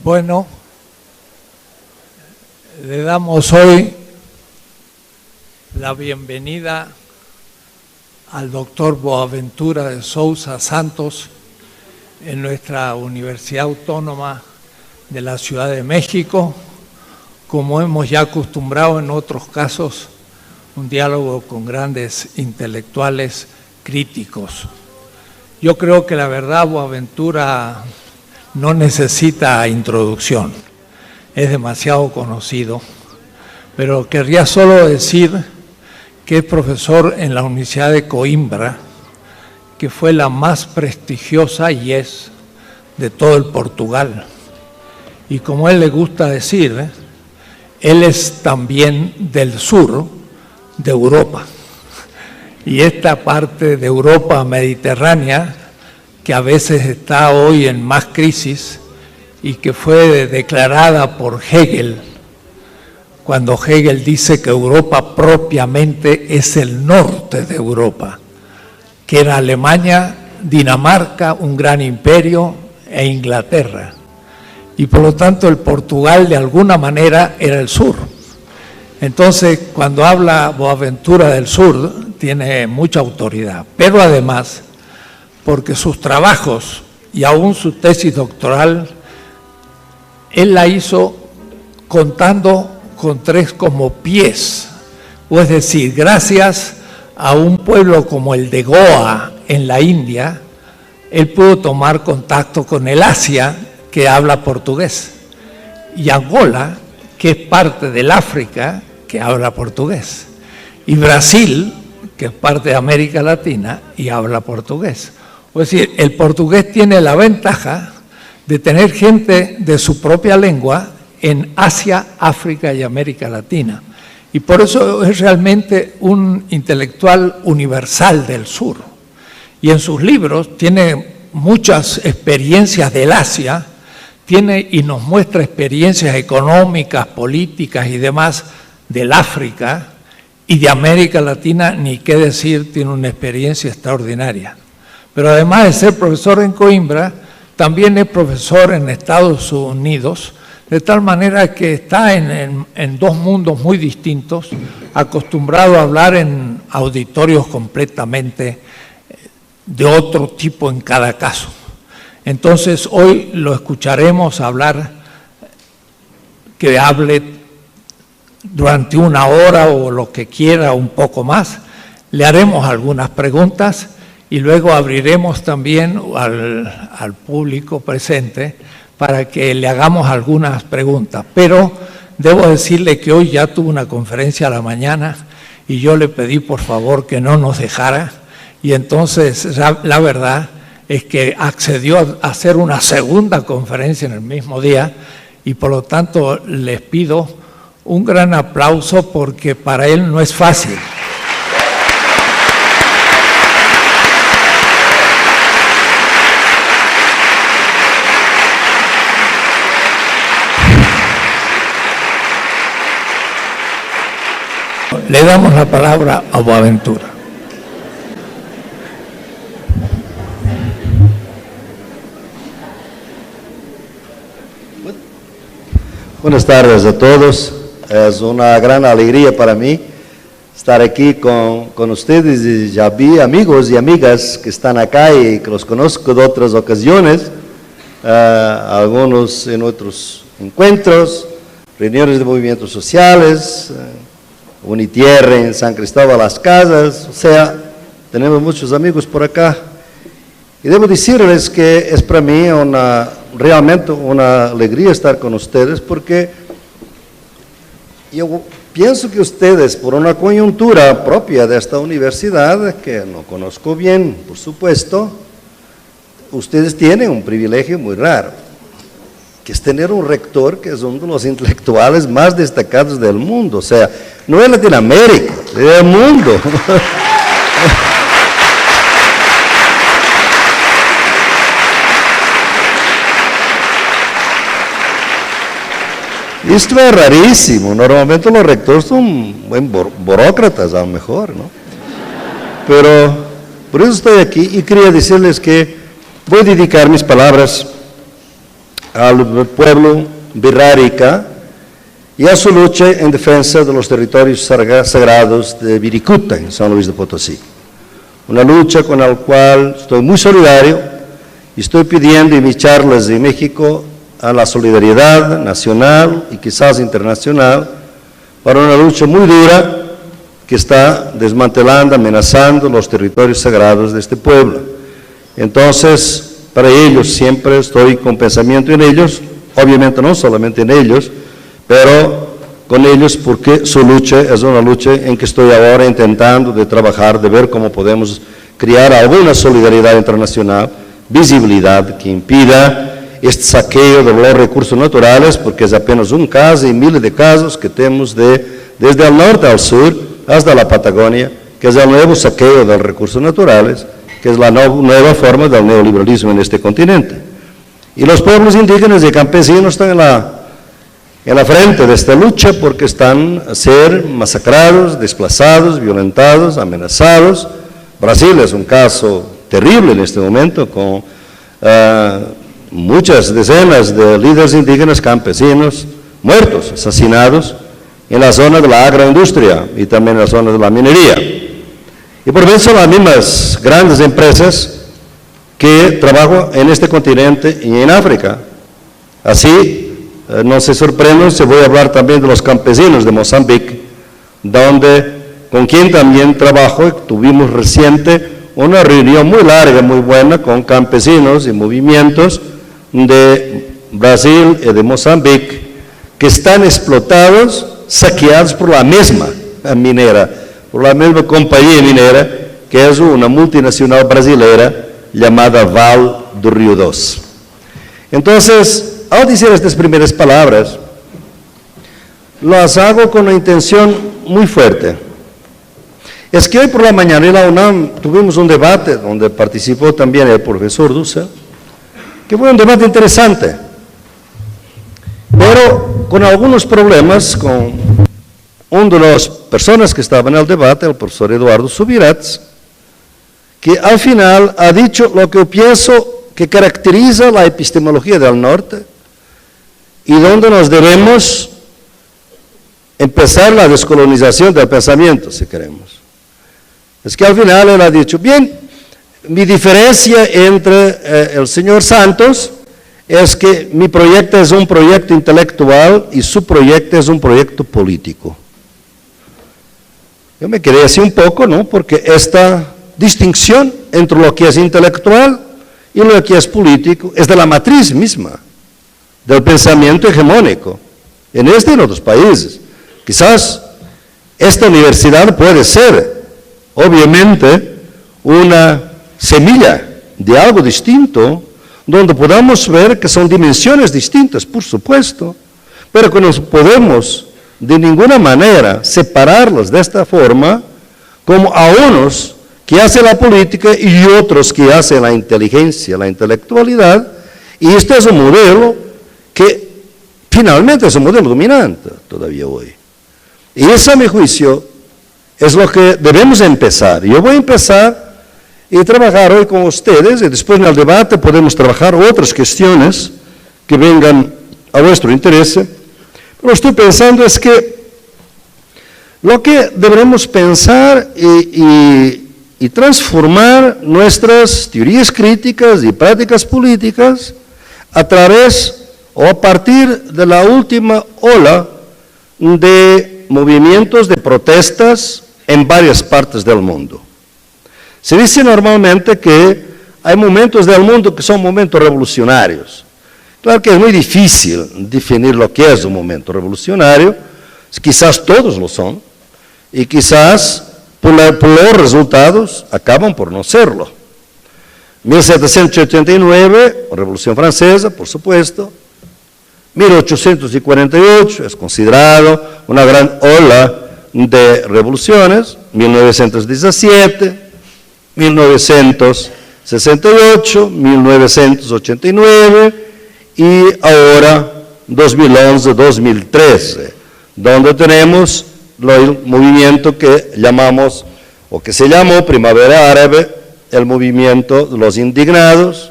Bueno, le damos hoy la bienvenida al doctor Boaventura de Sousa Santos en nuestra Universidad Autónoma de la Ciudad de México, como hemos ya acostumbrado en otros casos, un diálogo con grandes intelectuales críticos. Yo creo que la verdad Boaventura no necesita introducción, es demasiado conocido, pero querría solo decir que es profesor en la Universidad de Coimbra, que fue la más prestigiosa y es de todo el Portugal. Y como él le gusta decir, él es también del sur de Europa. Y esta parte de Europa mediterránea, que a veces está hoy en más crisis y que fue declarada por Hegel, cuando Hegel dice que Europa propiamente es el norte de Europa, que era Alemania, Dinamarca, un gran imperio, e Inglaterra. Y por lo tanto el Portugal de alguna manera era el sur. Entonces cuando habla Boaventura del sur tiene mucha autoridad, pero además porque sus trabajos y aún su tesis doctoral él la hizo contando con tres como pies, o es decir, gracias a un pueblo como el de Goa en la India, él pudo tomar contacto con el Asia que habla portugués y Angola, que es parte del África que habla portugués, y Brasil, que es parte de América Latina y habla portugués. Es decir, el portugués tiene la ventaja de tener gente de su propia lengua en Asia, África y América Latina. Y por eso es realmente un intelectual universal del sur. Y en sus libros tiene muchas experiencias del Asia, tiene y nos muestra experiencias económicas, políticas y demás del África y de América Latina, ni qué decir, tiene una experiencia extraordinaria. Pero además de ser profesor en Coimbra, también es profesor en Estados Unidos, de tal manera que está en dos mundos muy distintos, acostumbrado a hablar en auditorios completamente de otro tipo en cada caso. Entonces hoy lo escucharemos hablar, que hable durante una hora o lo que quiera, un poco más. Le haremos algunas preguntas y luego abriremos también al público presente para que le hagamos algunas preguntas. Pero debo decirle que hoy ya tuve una conferencia a la mañana y yo le pedí por favor que no nos dejara, y entonces la verdad es que accedió a hacer una segunda conferencia en el mismo día, y por lo tanto les pido un gran aplauso porque para él no es fácil. Le damos la palabra a Boaventura. Buenas tardes a todos. Es una gran alegría para mí estar aquí con ustedes, y ya vi amigos y amigas que están acá y que los conozco de otras ocasiones, algunos en otros encuentros, reuniones de movimientos sociales, Unitierre en San Cristóbal Las Casas, o sea, tenemos muchos amigos por acá. Y debo decirles que es para mí realmente una alegría estar con ustedes, porque yo pienso que ustedes, por una coyuntura propia de esta universidad, que no conozco bien, por supuesto, ustedes tienen un privilegio muy raro, que es tener un rector que es uno de los intelectuales más destacados del mundo, o sea, no en Latinoamérica, del mundo. Esto es rarísimo, normalmente los rectores son burócratas a lo mejor, ¿no? Pero por eso estoy aquí y quería decirles que voy a dedicar mis palabras al pueblo Birrárica y a su lucha en defensa de los territorios sagrados de Viricuta, en San Luis de Potosí. Una lucha con la cual estoy muy solidario y estoy pidiendo en mis charlas de México a la solidaridad nacional y quizás internacional para una lucha muy dura que está desmantelando, amenazando los territorios sagrados de este pueblo. Entonces, para ellos siempre estoy con pensamiento en ellos, obviamente no solamente en ellos, pero con ellos porque su lucha es una lucha en que estoy ahora intentando de trabajar, de ver cómo podemos crear alguna solidaridad internacional, visibilidad que impida este saqueo de los recursos naturales, porque es apenas un caso y miles de casos que tenemos desde el norte al sur hasta la Patagonia, que es el nuevo saqueo de los recursos naturales, que es la nueva forma del neoliberalismo en este continente. Y los pueblos indígenas y campesinos están en la frente de esta lucha porque están a ser masacrados, desplazados, violentados, amenazados. Brasil es un caso terrible en este momento, con muchas decenas de líderes indígenas campesinos muertos, asesinados en la zona de la agroindustria y también en la zona de la minería. Y por eso son las mismas grandes empresas que trabajan en este continente y en África. Así, no se sorprendan si voy a hablar también de los campesinos de Mozambique, con quien también trabajo. Tuvimos reciente una reunión muy larga, muy buena, con campesinos y movimientos de Brasil y de Mozambique, que están explotados, saqueados por la misma minera, por la misma compañía minera, que es una multinacional brasileña llamada Vale do Rio Doce. Entonces, al decir estas primeras palabras, las hago con una intención muy fuerte. Es que hoy por la mañana en la UNAM tuvimos un debate donde participó también el profesor Dussel, que fue un debate interesante, pero con algunos problemas, con una de las personas que estaban en el debate, el profesor Eduardo Subirats, que al final ha dicho lo que yo pienso que caracteriza la epistemología del norte y donde nos debemos empezar la descolonización del pensamiento, si queremos. Es que al final él ha dicho, bien, mi diferencia entre el señor Santos es que mi proyecto es un proyecto intelectual y su proyecto es un proyecto político. Yo me quedé así un poco, ¿no? Porque esta distinción entre lo que es intelectual y lo que es político es de la matriz misma, del pensamiento hegemónico, en este y en otros países. Quizás esta universidad puede ser, obviamente, una semilla de algo distinto, donde podamos ver que son dimensiones distintas, por supuesto, pero que no podemos de ninguna manera separarlas de esta forma, como a unos que hacen la política y otros que hacen la inteligencia, la intelectualidad, y este es un modelo que finalmente es un modelo dominante todavía hoy. Y ese, a mi juicio, es lo que debemos empezar. Yo voy a empezar y trabajar hoy con ustedes, y después en el debate podemos trabajar otras cuestiones que vengan a vuestro interés. Lo que estoy pensando es que lo que debemos pensar y transformar nuestras teorías críticas y prácticas políticas a través o a partir de la última ola de movimientos de protestas en varias partes del mundo. Se dice normalmente que hay momentos del mundo que son momentos revolucionarios. Claro que es muy difícil definir lo que es un momento revolucionario, quizás todos lo son, y quizás por los resultados acaban por no serlo. 1789, Revolución Francesa, por supuesto. 1848 es considerado una gran ola de revoluciones. 1917, 1968, 1989 y ahora 2011, 2013, donde tenemos el movimiento que llamamos, o que se llamó Primavera Árabe, el movimiento de los indignados,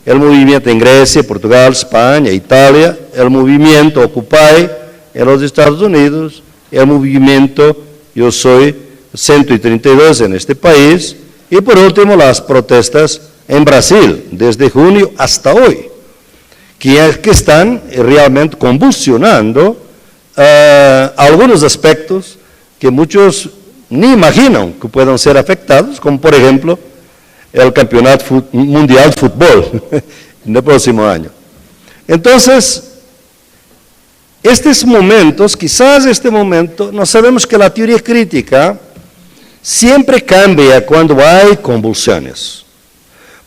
el movimiento en Grecia, Portugal, España, Italia, el movimiento Occupy en los Estados Unidos, el movimiento Yo Soy 132 en este país, y por último las protestas en Brasil, desde junio hasta hoy, que están realmente convulsionando algunos aspectos que muchos ni imaginan que puedan ser afectados, como por ejemplo el Campeonato Mundial de Fútbol en el próximo año. Entonces, estos momentos, quizás este momento, no sabemos que la teoría crítica siempre cambia cuando hay convulsiones.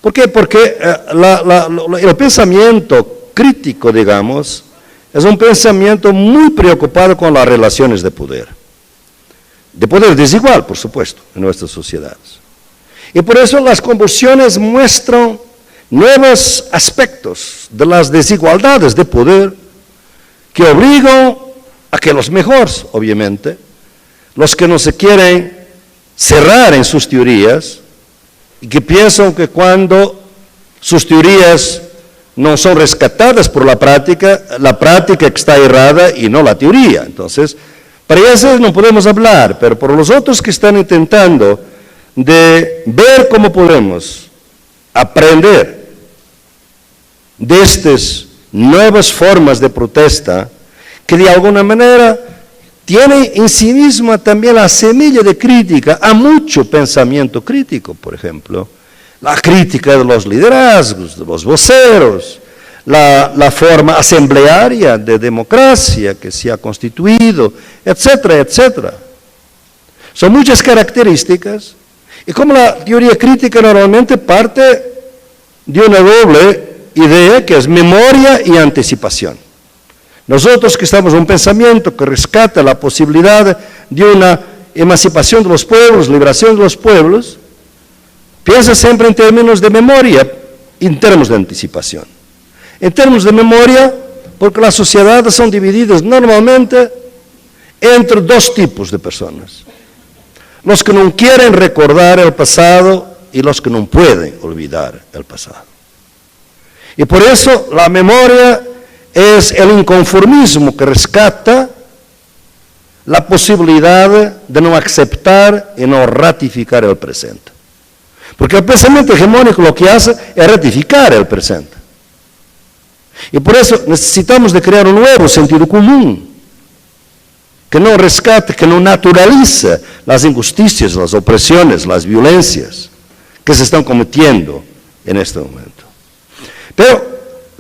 ¿Por qué? Porque el pensamiento crítico, digamos, es un pensamiento muy preocupado con las relaciones de poder desigual, por supuesto, en nuestras sociedades. Y por eso las convulsiones muestran nuevos aspectos de las desigualdades de poder que obligan a que los mejores, obviamente, los que no se quieren cerrar en sus teorías y que piensan que cuando sus teorías no son rescatadas por la práctica está errada y no la teoría. Entonces, para eso no podemos hablar, pero por los otros que están intentando de ver cómo podemos aprender de estas nuevas formas de protesta, que de alguna manera tiene en sí misma también la semilla de crítica a mucho pensamiento crítico, por ejemplo, la crítica de los liderazgos, de los voceros, la forma asamblearia de democracia que se ha constituido, etcétera, etcétera. Son muchas características, y como la teoría crítica normalmente parte de una doble idea que es memoria y anticipación. Nosotros que estamos en un pensamiento que rescata la posibilidad de una emancipación de los pueblos, liberación de los pueblos, piensa siempre en términos de memoria y en términos de anticipación. En términos de memoria, porque las sociedades son divididas normalmente entre dos tipos de personas. Los que no quieren recordar el pasado y los que no pueden olvidar el pasado. Y por eso la memoria es el inconformismo que rescata la posibilidad de no aceptar y no ratificar el presente. Porque el pensamiento hegemónico lo que hace es ratificar el presente. Y por eso necesitamos de crear un nuevo sentido común, que no rescate, que no naturaliza las injusticias, las opresiones, las violencias que se están cometiendo en este momento. Pero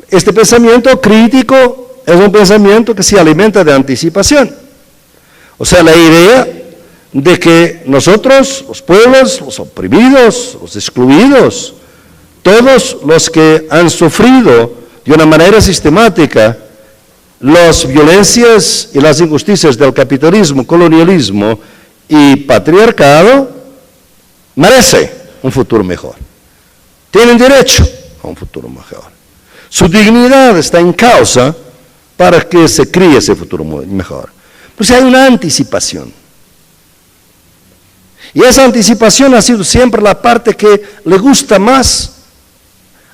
este pensamiento crítico es un pensamiento que se alimenta de anticipación. O sea, la idea de que nosotros, los pueblos, los oprimidos, los excluidos, todos los que han sufrido de una manera sistemática las violencias y las injusticias del capitalismo, colonialismo y patriarcado, merecen un futuro mejor. Tienen derecho a un futuro mejor. Su dignidad está en causa para que se críe ese futuro mejor. Pues hay una anticipación. Y esa anticipación ha sido siempre la parte que le gusta más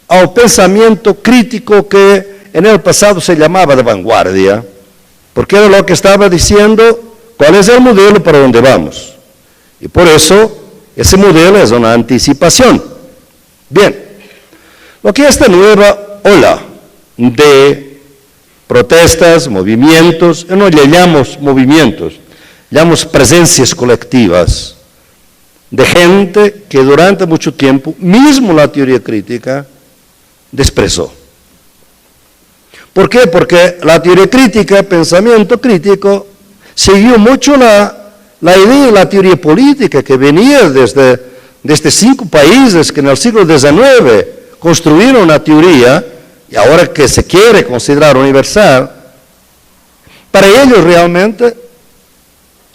al pensamiento crítico que en el pasado se llamaba de vanguardia, porque era lo que estaba diciendo cuál es el modelo para donde vamos. Y por eso ese modelo es una anticipación. Bien, lo que esta nueva ola de protestas, movimientos, no le llamamos movimientos, llamamos presencias colectivas de gente que durante mucho tiempo, mismo la teoría crítica, desprezó. ¿Por qué? Porque la teoría crítica, el pensamiento crítico, siguió mucho la idea y la teoría política que venía desde 5 países que en el siglo XIX construyeron una teoría, y ahora que se quiere considerar universal. Para ellos realmente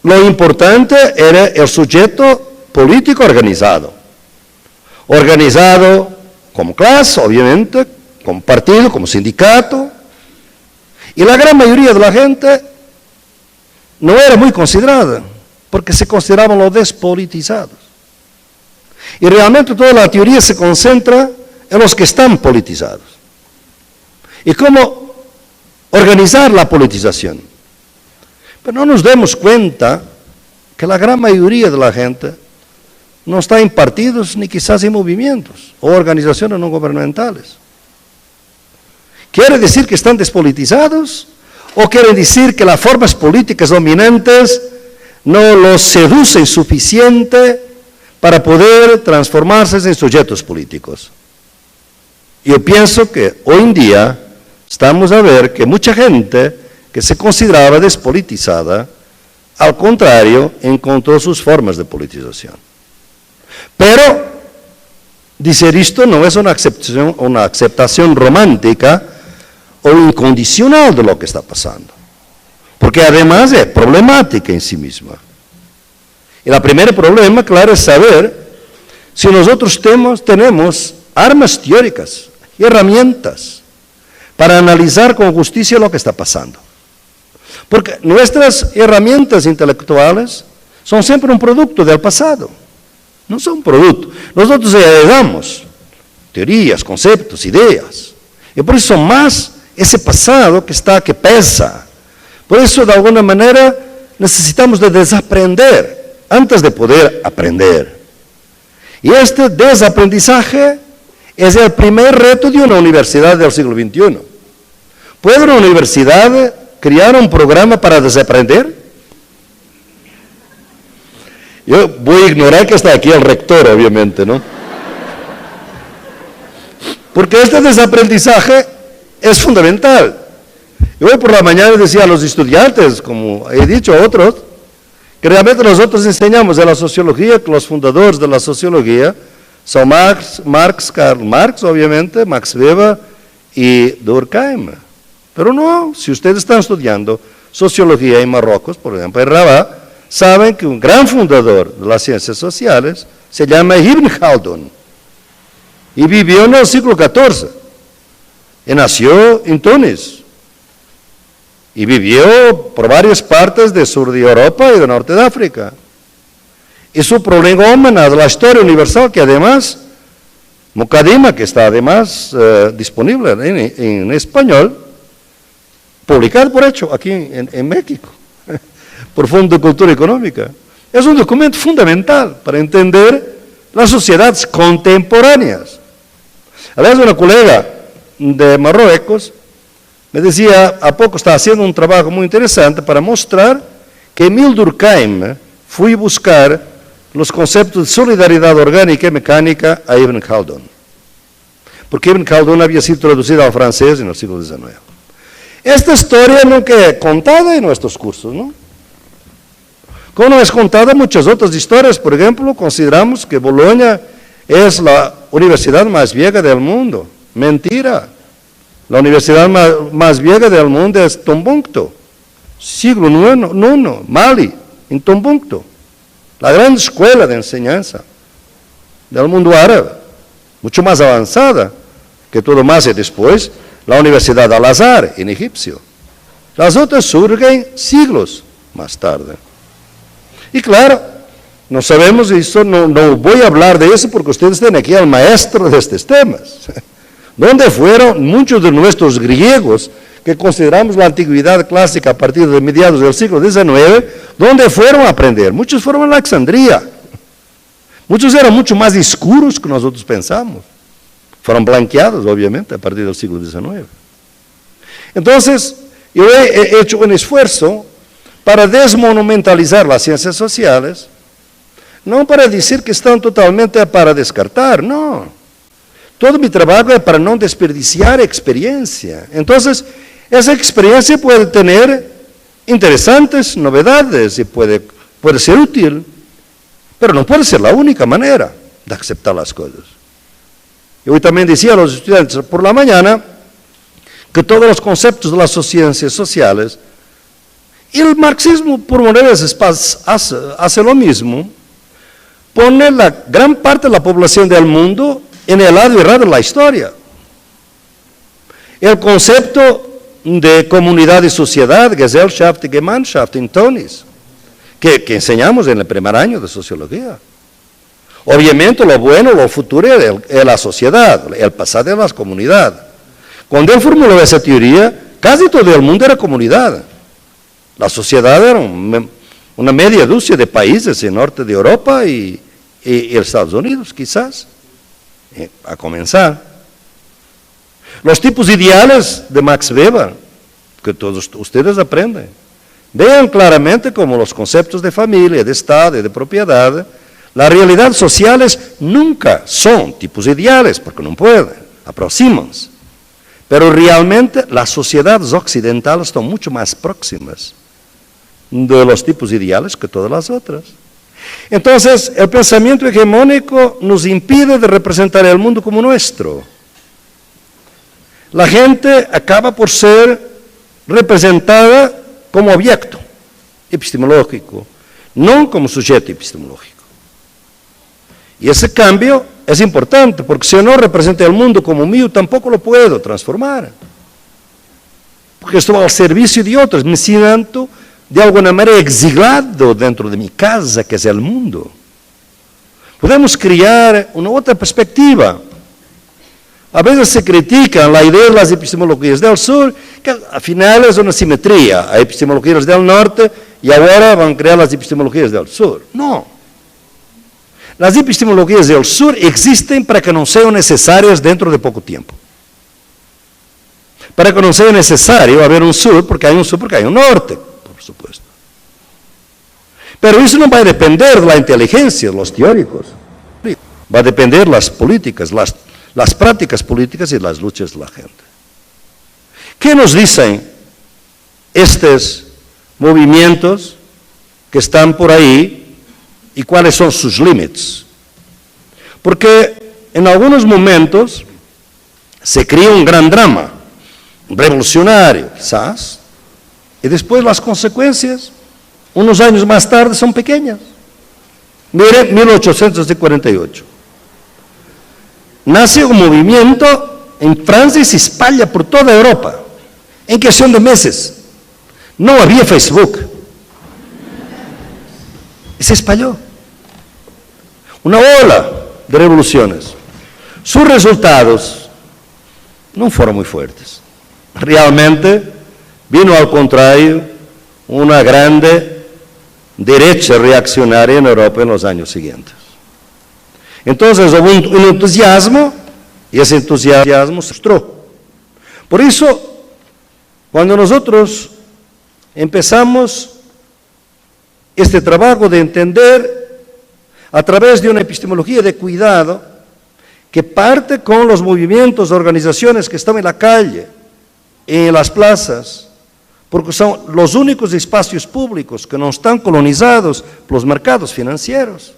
lo importante era el sujeto político organizado. Organizado como clase, obviamente, como partido, como sindicato. Y la gran mayoría de la gente no era muy considerada, porque se consideraban los despolitizados. Y realmente toda la teoría se concentra en los que están politizados. ¿Y cómo organizar la politización? Pero no nos demos cuenta que la gran mayoría de la gente no está en partidos ni quizás en movimientos o organizaciones no gubernamentales. ¿Quiere decir que están despolitizados? ¿O quiere decir que las formas políticas dominantes no los seducen suficiente para poder transformarse en sujetos políticos? Yo pienso que hoy en día estamos a ver que mucha gente que se consideraba despolitizada, al contrario, encontró sus formas de politización. Pero, decir esto no es una aceptación romántica o incondicional de lo que está pasando, porque además es problemática en sí misma. Y el primer problema, claro, es saber si nosotros tenemos armas teóricas y herramientas para analizar con justicia lo que está pasando. Porque nuestras herramientas intelectuales son siempre un producto del pasado, no son un producto. Nosotros heredamos teorías, conceptos, ideas, y por eso más ese pasado que pesa. Por eso, de alguna manera, necesitamos de desaprender antes de poder aprender. Y este desaprendizaje es el primer reto de una universidad del siglo XXI. ¿Puede una universidad crear un programa para desaprender? Yo voy a ignorar que está aquí el rector, obviamente, ¿no? Porque este desaprendizaje es fundamental. Yo hoy por la mañana decía a los estudiantes, como he dicho a otros, que realmente nosotros enseñamos de la sociología, que los fundadores de la sociología son Karl Marx, obviamente, Max Weber y Durkheim. Pero no, si ustedes están estudiando sociología en Marruecos, por ejemplo, en Rabat, saben que un gran fundador de las ciencias sociales se llama Ibn Khaldun y vivió en el siglo XIV y nació en Túnez y vivió por varias partes del sur de Europa y del norte de África. Y su prolegómena de la historia universal, que además, Muqaddima, que está además disponible en español, publicado por hecho aquí en México, por Fondo de Cultura Económica. Es un documento fundamental para entender las sociedades contemporáneas. A veces una colega de Marruecos me decía, a poco está haciendo un trabajo muy interesante para mostrar que Emile Durkheim fue a buscar los conceptos de solidaridad orgánica y mecánica a Ibn Khaldun. Porque Ibn Khaldun había sido traducido al francés en el siglo XIX. Esta historia no queda contada en nuestros cursos, ¿no? Como no es contada muchas otras historias. Por ejemplo, consideramos que Bolonia es la universidad más vieja del mundo. Mentira. La universidad más vieja del mundo es Tombuctú, siglo IX, Mali, en Tombuctú. La gran escuela de enseñanza del mundo árabe, mucho más avanzada que todo más y después la Universidad Al-Azhar en Egipcio. Las otras surgen siglos más tarde. Y claro, no sabemos eso, no voy a hablar de eso porque ustedes tienen aquí al maestro de estos temas. ¿Dónde fueron muchos de nuestros griegos, que consideramos la antigüedad clásica a partir de mediados del siglo XIX, dónde fueron a aprender? Muchos fueron a Alejandría. Muchos eran mucho más oscuros que nosotros pensamos. Fueron blanqueados, obviamente, a partir del siglo XIX. Entonces, yo he hecho un esfuerzo para desmonumentalizar las ciencias sociales, no para decir que están totalmente para descartar, no. Todo mi trabajo es para no desperdiciar experiencia. Entonces, esa experiencia puede tener interesantes novedades y puede ser útil, pero no puede ser la única manera de aceptar las cosas. Y hoy también decía a los estudiantes por la mañana que todos los conceptos de las ciencias sociales, y el marxismo por veces hace lo mismo, pone la gran parte de la población del mundo en el lado errado de la historia. El concepto de comunidad y sociedad, Gesellschaft y Gemeinschaft en Túnez, que enseñamos en el primer año de sociología. Obviamente lo bueno, lo futuro es la sociedad, el pasado es la comunidad. Cuando él formuló esa teoría, casi todo el mundo era comunidad. La sociedad era una media dúcia de países en norte de Europa y Estados Unidos, quizás, a comenzar. Los tipos ideales de Max Weber, que todos ustedes aprenden, vean claramente como los conceptos de familia, de Estado y de propiedad, las realidades sociales nunca son tipos ideales, porque no pueden, aproximan-se. Pero realmente las sociedades occidentales están mucho más próximas de los tipos ideales que todas las otras. Entonces, el pensamiento hegemónico nos impide de representar el mundo como nuestro. La gente acaba por ser representada como objeto epistemológico, no como sujeto epistemológico. Y ese cambio es importante, porque si yo no represento el mundo como mío, tampoco lo puedo transformar. Porque estoy al servicio de otros, me siento de alguna manera exilado dentro de mi casa, que es el mundo. Podemos crear una otra perspectiva. A veces se critica la idea de las epistemologías del sur, que al final es una simetría. Hay epistemologías del norte y ahora van a crear las epistemologías del sur. No. Las epistemologías del sur existen para que no sean necesarias dentro de poco tiempo. Para que no sea necesario haber un sur, porque hay un norte, por supuesto. Pero eso no va a depender de la inteligencia de los teóricos. Va a depender de las políticas, las prácticas políticas y las luchas de la gente. ¿Qué nos dicen estos movimientos que están por ahí y cuáles son sus límites? Porque en algunos momentos se crea un gran drama, revolucionario quizás, y después las consecuencias, unos años más tarde, son pequeñas. Mire, 1848. Nace un movimiento en Francia y se espalla por toda Europa, en cuestión de meses. No había Facebook. Y se espalló. Una ola de revoluciones. Sus resultados no fueron muy fuertes. Realmente vino al contrario una grande derecha reaccionaria en Europa en los años siguientes. Entonces hubo un entusiasmo y ese entusiasmo se mostró. Por eso, cuando nosotros empezamos este trabajo de entender a través de una epistemología de cuidado que parte con los movimientos, organizaciones que están en la calle, en las plazas, porque son los únicos espacios públicos que no están colonizados por los mercados financieros,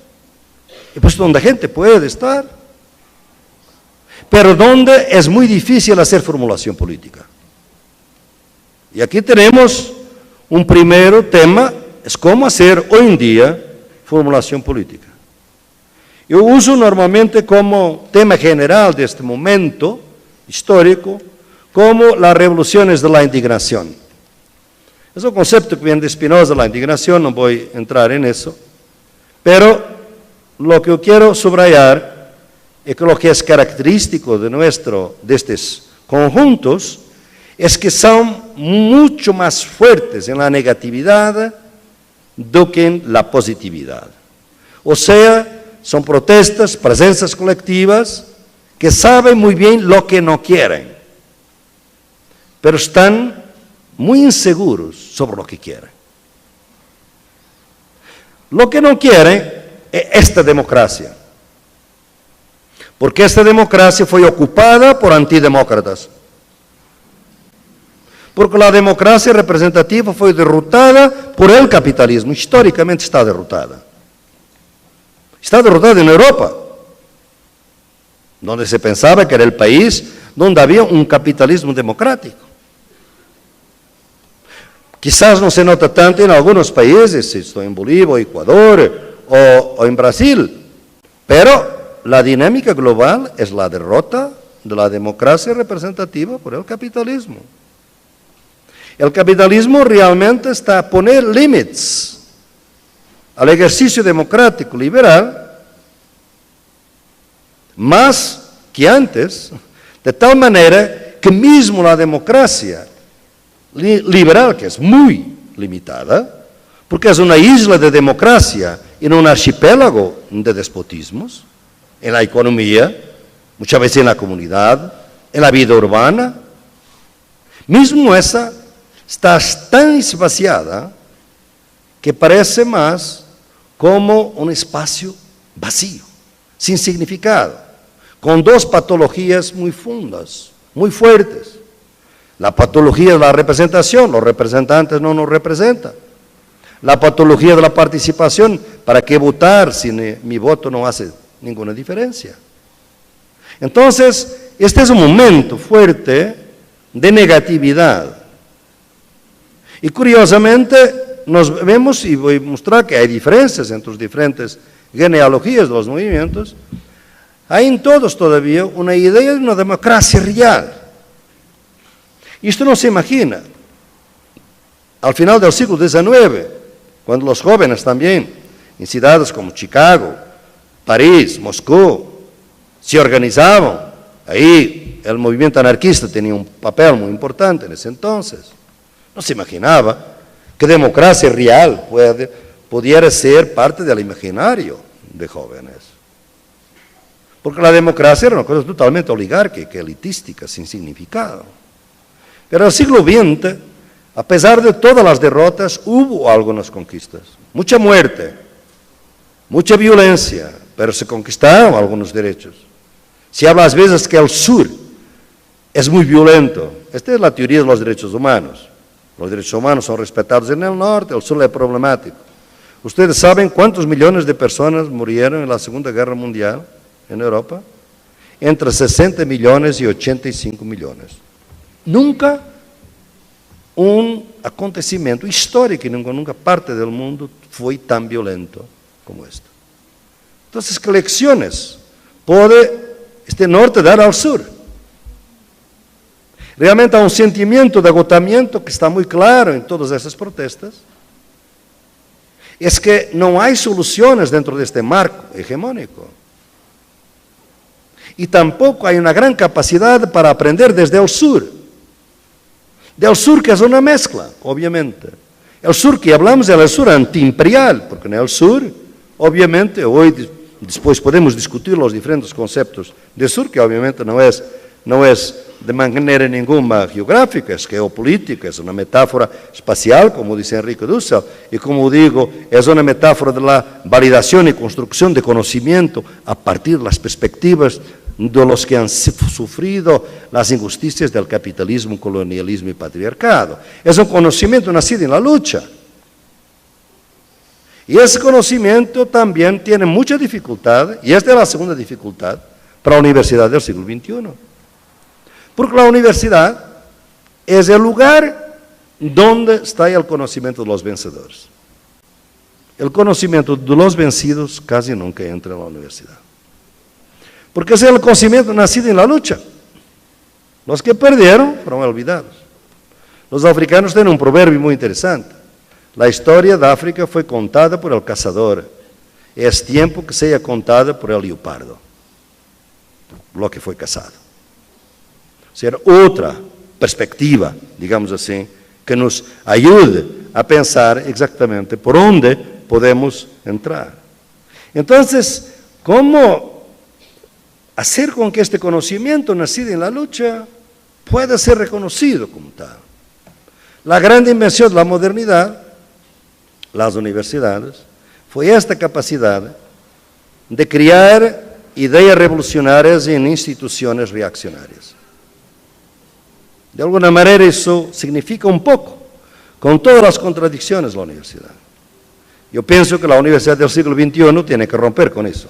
y pues donde la gente puede estar, pero donde es muy difícil hacer formulación política. Y aquí tenemos un primer tema, es cómo hacer hoy en día formulación política. Yo uso normalmente como tema general de este momento histórico, como las revoluciones de la indignación. Es un concepto que viene de Spinoza, la indignación, no voy a entrar en eso, pero lo que yo quiero subrayar es que lo que es característico de estos conjuntos es que son mucho más fuertes en la negatividad do que en la positividad. O sea, son protestas, presencias colectivas que saben muy bien lo que no quieren, pero están muy inseguros sobre lo que quieren. Lo que no quieren es esta democracia, porque esta democracia fue ocupada por antidemócratas, porque la democracia representativa fue derrotada por el capitalismo, históricamente está derrotada. Está derrotada en Europa, donde se pensaba que era el país donde había un capitalismo democrático. Quizás no se nota tanto en algunos países, estoy en Bolivia, Ecuador o en Brasil, pero la dinámica global es la derrota de la democracia representativa por el capitalismo. El capitalismo realmente está a poner límites al ejercicio democrático liberal más que antes, de tal manera que mismo la democracia liberal, que es muy limitada, porque es una isla de democracia en un archipiélago de despotismos, en la economía, muchas veces en la comunidad, en la vida urbana, mismo esa está tan espaciada que parece más como un espacio vacío, sin significado, con dos patologías muy fundas, muy fuertes. La patología de la representación, los representantes no nos representan. La patología de la participación, ¿para qué votar si mi voto no hace ninguna diferencia? Entonces, este es un momento fuerte de negatividad. Y curiosamente, nos vemos, y voy a mostrar que hay diferencias entre las diferentes genealogías de los movimientos, hay en todos todavía una idea de una democracia real. Y esto no se imagina. Al final del siglo XIX, cuando los jóvenes también, en ciudades como Chicago, París, Moscú, se organizaban, ahí el movimiento anarquista tenía un papel muy importante en ese entonces. No se imaginaba que democracia real pudiera ser parte del imaginario de jóvenes. Porque la democracia era una cosa totalmente oligárquica, elitística, sin significado. Pero en el siglo XX, a pesar de todas las derrotas, hubo algunas conquistas. Mucha muerte, mucha violencia, pero se conquistaron algunos derechos. Se habla a veces que el sur es muy violento. Esta es la teoría de los derechos humanos. Los derechos humanos son respetados en el norte, el sur es problemático. ¿Ustedes saben cuántos millones de personas murieron en la Segunda Guerra Mundial en Europa? Entre 60 millones y 85 millones. Nunca un acontecimiento histórico en ninguna parte del mundo fue tan violento como esto. Entonces, ¿qué lecciones puede este norte dar al sur? Realmente hay un sentimiento de agotamiento que está muy claro en todas esas protestas. Es que no hay soluciones dentro de este marco hegemónico. Y tampoco hay una gran capacidad para aprender desde el sur. Del sur que es una mezcla, obviamente. El sur que hablamos es el sur antiimperial, porque en el sur, obviamente, hoy después podemos discutir los diferentes conceptos del sur, que obviamente no es de manera ninguna geográfica, es geopolítica, es una metáfora espacial, como dice Enrique Dussel, y como digo, es una metáfora de la validación y construcción de conocimiento a partir de las perspectivas de los que han sufrido las injusticias del capitalismo, colonialismo y patriarcado. Es un conocimiento nacido en la lucha. Y ese conocimiento también tiene mucha dificultad, y esta es la segunda dificultad para la universidad del siglo XXI. Porque la universidad es el lugar donde está el conocimiento de los vencedores. El conocimiento de los vencidos casi nunca entra en la universidad. Porque ese es el conocimiento nacido en la lucha. Los que perdieron fueron olvidados. Los africanos tienen un proverbio muy interesante. La historia de África fue contada por el cazador. Es tiempo que sea contada por el leopardo, lo que fue cazado. O sea, otra perspectiva, digamos así, que nos ayude a pensar exactamente por dónde podemos entrar. Entonces, ¿cómo hacer con que este conocimiento nacido en la lucha pueda ser reconocido como tal? La gran invención de la modernidad, las universidades, fue esta capacidad de crear ideas revolucionarias en instituciones reaccionarias. De alguna manera eso significa un poco, con todas las contradicciones de la universidad. Yo pienso que la universidad del siglo XXI tiene que romper con eso.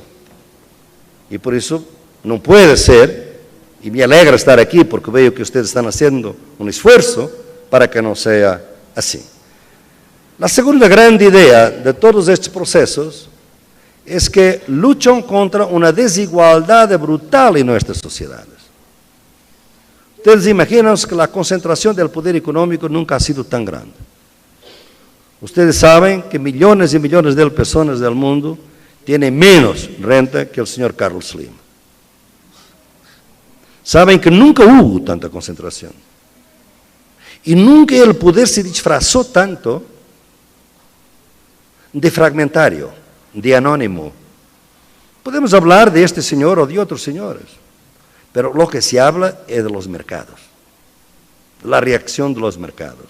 Y por eso no puede ser, y me alegra estar aquí porque veo que ustedes están haciendo un esfuerzo para que no sea así. La segunda gran idea de todos estos procesos es que luchan contra una desigualdad brutal en nuestras sociedades. Ustedes imaginan que la concentración del poder económico nunca ha sido tan grande. Ustedes saben que millones y millones de personas del mundo tienen menos renta que el señor Carlos Slim. saben que nunca hubo tanta concentración. Y nunca el poder se disfrazó tanto de fragmentario, de anónimo. Podemos hablar de este señor o de otros señores, pero lo que se habla es de los mercados, la reacción de los mercados.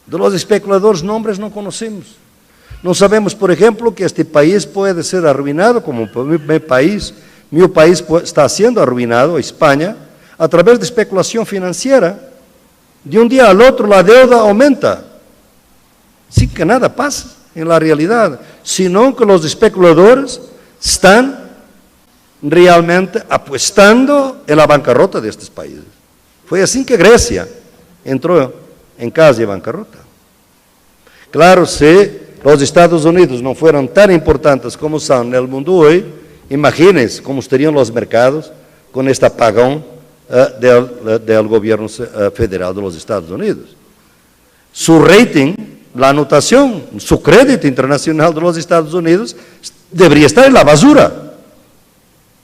De los especuladores, nombres no conocemos. No sabemos, por ejemplo, que este país puede ser arruinado, como mi país está siendo arruinado, España, a través de especulación financiera. De un día al otro la deuda aumenta, sin que nada pase en la realidad, sino que los especuladores están realmente apostando en la bancarrota de estos países. Fue así que Grecia entró en casi bancarrota. Claro, si los Estados Unidos no fueran tan importantes como son en el mundo hoy, imagínense cómo estarían los mercados con este apagón del gobierno federal de los Estados Unidos. Su rating, la anotación, su crédito internacional de los Estados Unidos debería estar en la basura.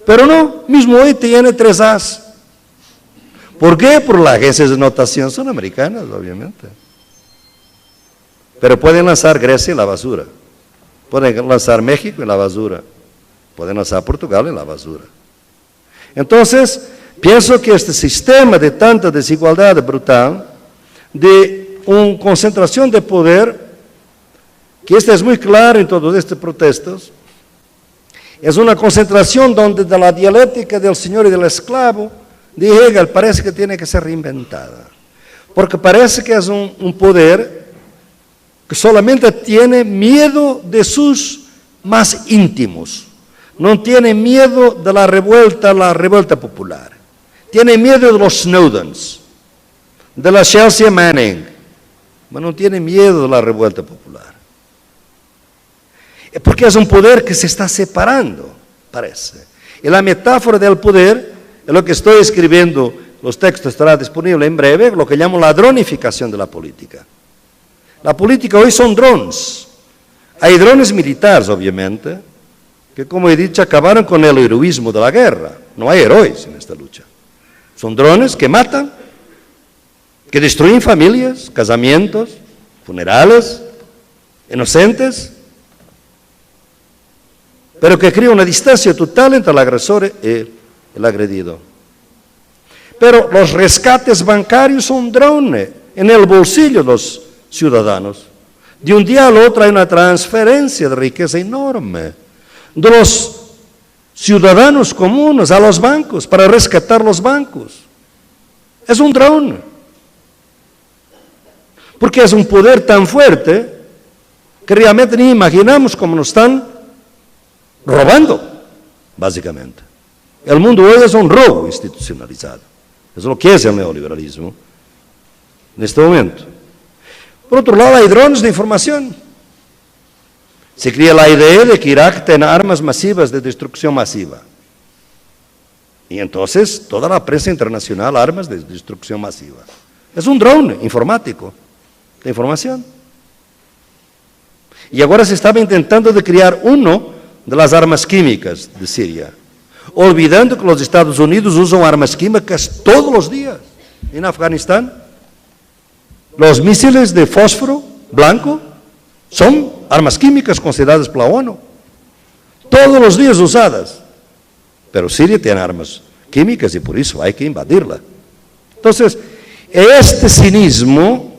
Pero no, mismo hoy tiene 3 As. ¿Por qué? Por las agencias de notación son americanas, obviamente. Pero pueden lanzar Grecia en la basura, pueden lanzar México en la basura, pueden lanzar Portugal en la basura. Entonces, pienso que este sistema de tanta desigualdad brutal, de una concentración de poder, que este es muy claro en todos estos protestos, es una concentración donde de la dialéctica del señor y del esclavo, de Hegel, parece que tiene que ser reinventada. Porque parece que es un poder que solamente tiene miedo de sus más íntimos, no tiene miedo de la revuelta popular, tiene miedo de los Snowdens, de la Chelsea Manning, pero no tiene miedo de la revuelta popular. Porque es un poder que se está separando, parece. Y la metáfora del poder, es lo que estoy escribiendo, los textos estarán disponibles en breve, lo que llamo la dronificación de la política. La política hoy son drones. Hay drones militares, obviamente, que como he dicho, acabaron con el heroísmo de la guerra. No hay héroes en esta lucha. Son drones que matan, que destruyen familias, casamientos, funerales, inocentes, pero que crean una distancia total entre el agresor y el agredido. Pero los rescates bancarios son drones en el bolsillo de los ciudadanos. De un día al otro hay una transferencia de riqueza enorme de los ciudadanos comunes a los bancos para rescatar los bancos. Es un dron. Porque es un poder tan fuerte que realmente ni imaginamos cómo nos están robando, básicamente. El mundo hoy es un robo institucionalizado. Eso es lo que es el neoliberalismo en este momento. Por otro lado, hay drones de información. Se crea la idea de que Irak tiene armas masivas de destrucción masiva. Y entonces, toda la prensa internacional, armas de destrucción masiva. Es un drone informático de información. Y ahora se estaba intentando de crear uno de las armas químicas de Siria, olvidando que los Estados Unidos usan armas químicas todos los días en Afganistán. Los misiles de fósforo blanco son armas químicas consideradas por la ONU, todos los días usadas. Pero Siria tiene armas químicas y por eso hay que invadirla. Entonces, este cinismo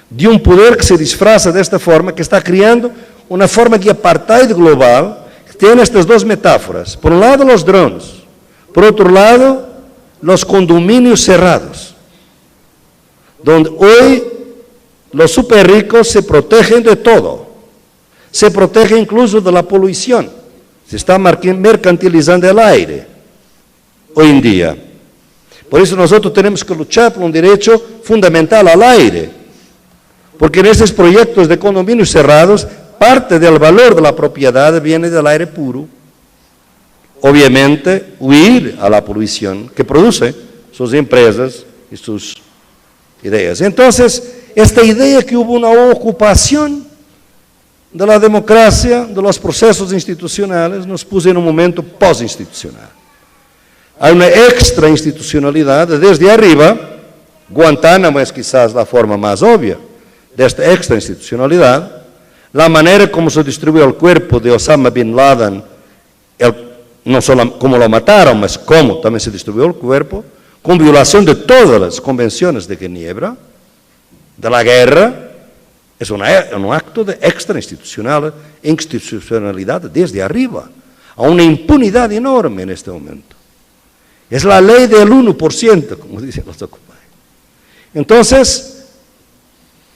de un poder que se disfraza de esta forma, que está creando una forma de apartheid global, que tiene estas dos metáforas. Por un lado, los drones. Por otro lado, los condominios cerrados, donde hoy los super ricos se protegen de todo. Se protegen incluso de la polución. Se está mercantilizando el aire hoy en día. Por eso nosotros tenemos que luchar por un derecho fundamental al aire. Porque en estos proyectos de condominios cerrados, parte del valor de la propiedad viene del aire puro. Obviamente, huir a la polución que produce sus empresas y sus ideas. Entonces, esta idea que hubo una ocupación de la democracia, de los procesos institucionales, nos puso en un momento pós-institucional. Hay una extrainstitucionalidad desde arriba. Guantánamo es quizás la forma más obvia de esta extrainstitucionalidad. La manera como se distribuyó el cuerpo de Osama Bin Laden, no solo cómo lo mataron, mas cómo también se distribuyó el cuerpo, con violación de todas las convenciones de Ginebra, de la guerra, es un acto de extrainstitucionalidad desde arriba, a una impunidad enorme en este momento. Es la ley del 1%, como dicen los ocupados. Entonces,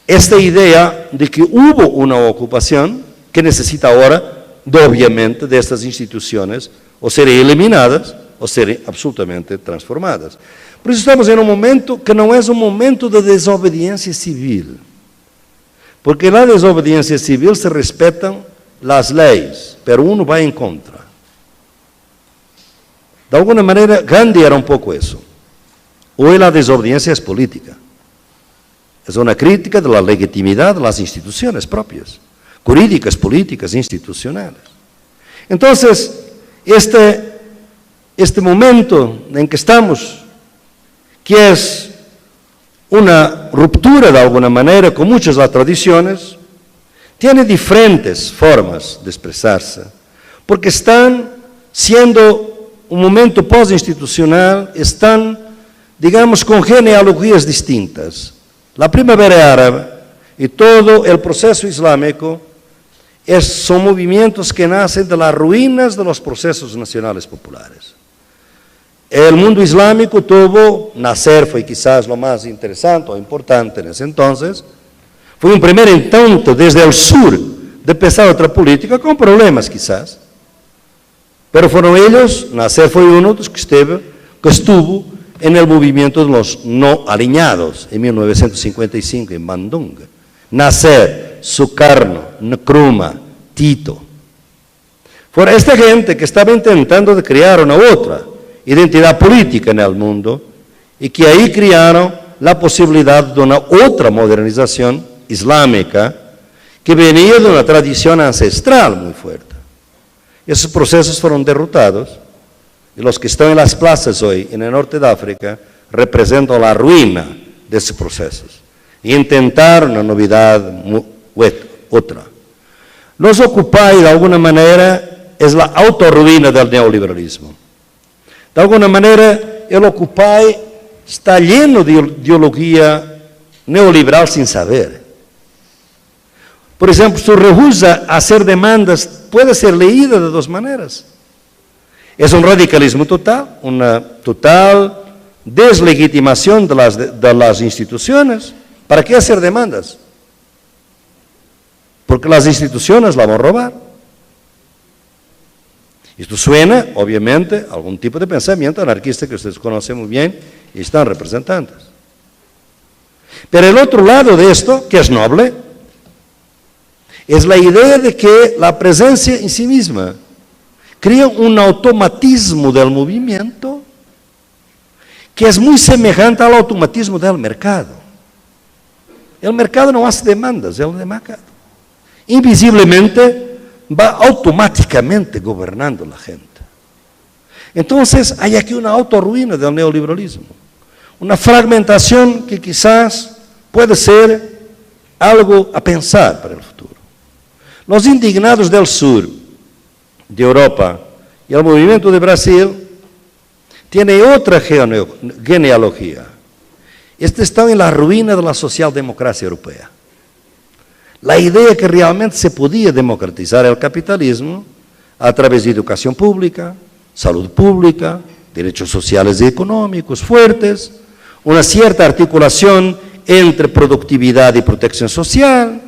esta idea de que hubo una ocupación que necesita ahora, obviamente, de estas instituciones, o ser eliminadas, o ser absolutamente transformadas. Por eso estamos en un momento que no es un momento de desobediencia civil, porque en la desobediencia civil se respetan las leyes, pero uno va en contra. De alguna manera, Gandhi era un poco eso. Hoy la desobediencia es política. Es una crítica de la legitimidad de las instituciones propias, jurídicas, políticas, institucionales. Entonces, este momento en que estamos, que es una ruptura de alguna manera con muchas de las tradiciones, tiene diferentes formas de expresarse, porque están siendo un momento post-institucional, están, digamos, con genealogías distintas. La primavera árabe y todo el proceso islámico son movimientos que nacen de las ruinas de los procesos nacionales populares. El mundo islámico tuvo, nacer fue quizás lo más interesante o importante en ese entonces, fue un primer intento desde el sur de pensar otra política con problemas quizás, pero fueron ellos, nacer fue uno de los que estuvo en el movimiento de los no alineados en 1955 en Bandung. Nacer, Sukarno, Nkrumah, Tito. Fue esta gente que estaba intentando de crear una otra identidad política en el mundo y que ahí crearon la posibilidad de una otra modernización islámica que venía de una tradición ancestral muy fuerte. Esos procesos fueron derrotados y los que están en las plazas hoy en el norte de África representan la ruina de esos procesos. E intentar una novedad otra. Los Occupy, de alguna manera, es la autorruina del neoliberalismo. De alguna manera, el Occupy está lleno de ideología neoliberal sin saber. Por ejemplo, su rehúsa a hacer demandas puede ser leída de dos maneras. Es un radicalismo total, una total deslegitimación de las instituciones. ¿Para qué hacer demandas? Porque las instituciones la van a robar. Esto suena, obviamente, a algún tipo de pensamiento anarquista que ustedes conocen muy bien y están representantes. Pero el otro lado de esto, que es noble, es la idea de que la presencia en sí misma crea un automatismo del movimiento que es muy semejante al automatismo del mercado. El mercado no hace demandas, el mercado invisiblemente va automáticamente gobernando la gente. Entonces hay aquí una autorruina del neoliberalismo, una fragmentación que quizás puede ser algo a pensar para el futuro. Los indignados del sur de Europa y el movimiento de Brasil tienen otra genealogía. Están en la ruina de la socialdemocracia europea. La idea que realmente se podía democratizar el capitalismo a través de educación pública, salud pública, derechos sociales y económicos fuertes, una cierta articulación entre productividad y protección social,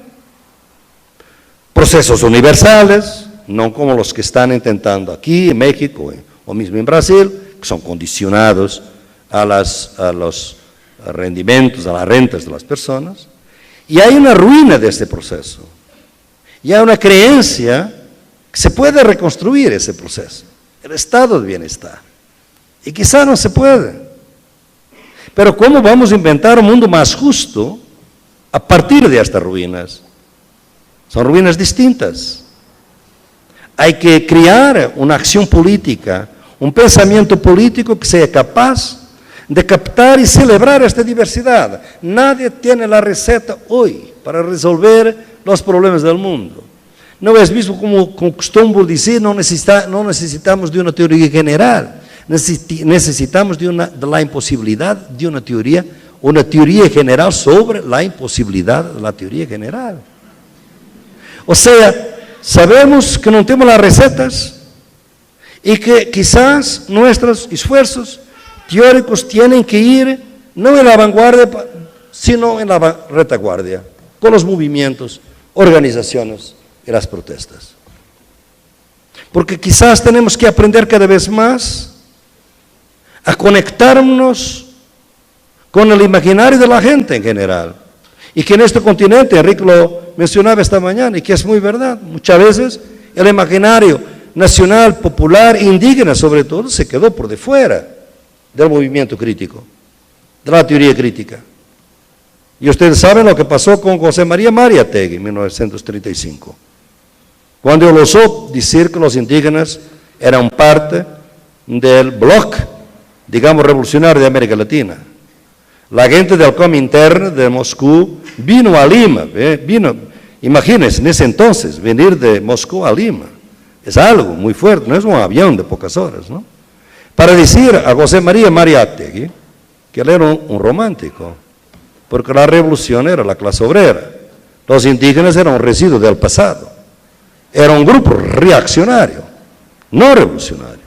procesos universales, no como los que están intentando aquí en México o mismo en Brasil, que son condicionados a los rendimentos, a las rentas de las personas. Y hay una ruina de este proceso. Y hay una creencia que se puede reconstruir ese proceso, el estado de bienestar. Y quizá no se puede. Pero ¿cómo vamos a inventar un mundo más justo a partir de estas ruinas? Son ruinas distintas. Hay que crear una acción política, un pensamiento político que sea capaz de captar y celebrar esta diversidad. Nadie tiene la receta hoy para resolver los problemas del mundo. No es mismo como costumo decir, no necesitamos de una teoría general, necesitamos de la imposibilidad de una teoría general sobre la imposibilidad de la teoría general. O sea, sabemos que no tenemos las recetas y que quizás nuestros esfuerzos teóricos tienen que ir no en la vanguardia, sino en la retaguardia, con los movimientos, organizaciones y las protestas. Porque quizás tenemos que aprender cada vez más a conectarnos con el imaginario de la gente en general. Y que en este continente, Enrique lo mencionaba esta mañana, y que es muy verdad, muchas veces el imaginario nacional, popular, indígena sobre todo, se quedó por de fuera del movimiento crítico, de la teoría crítica. Y ustedes saben lo que pasó con José María Mariátegui en 1935, cuando él osó decir que los indígenas eran parte del bloque, digamos, revolucionario de América Latina. La gente del Comintern de Moscú vino a Lima, imagínense, en ese entonces, venir de Moscú a Lima, es algo muy fuerte, no es un avión de pocas horas, ¿no? Para decir a José María Mariátegui que él era un romántico, porque la revolución era la clase obrera, los indígenas eran un residuo del pasado, era un grupo reaccionario, no revolucionario.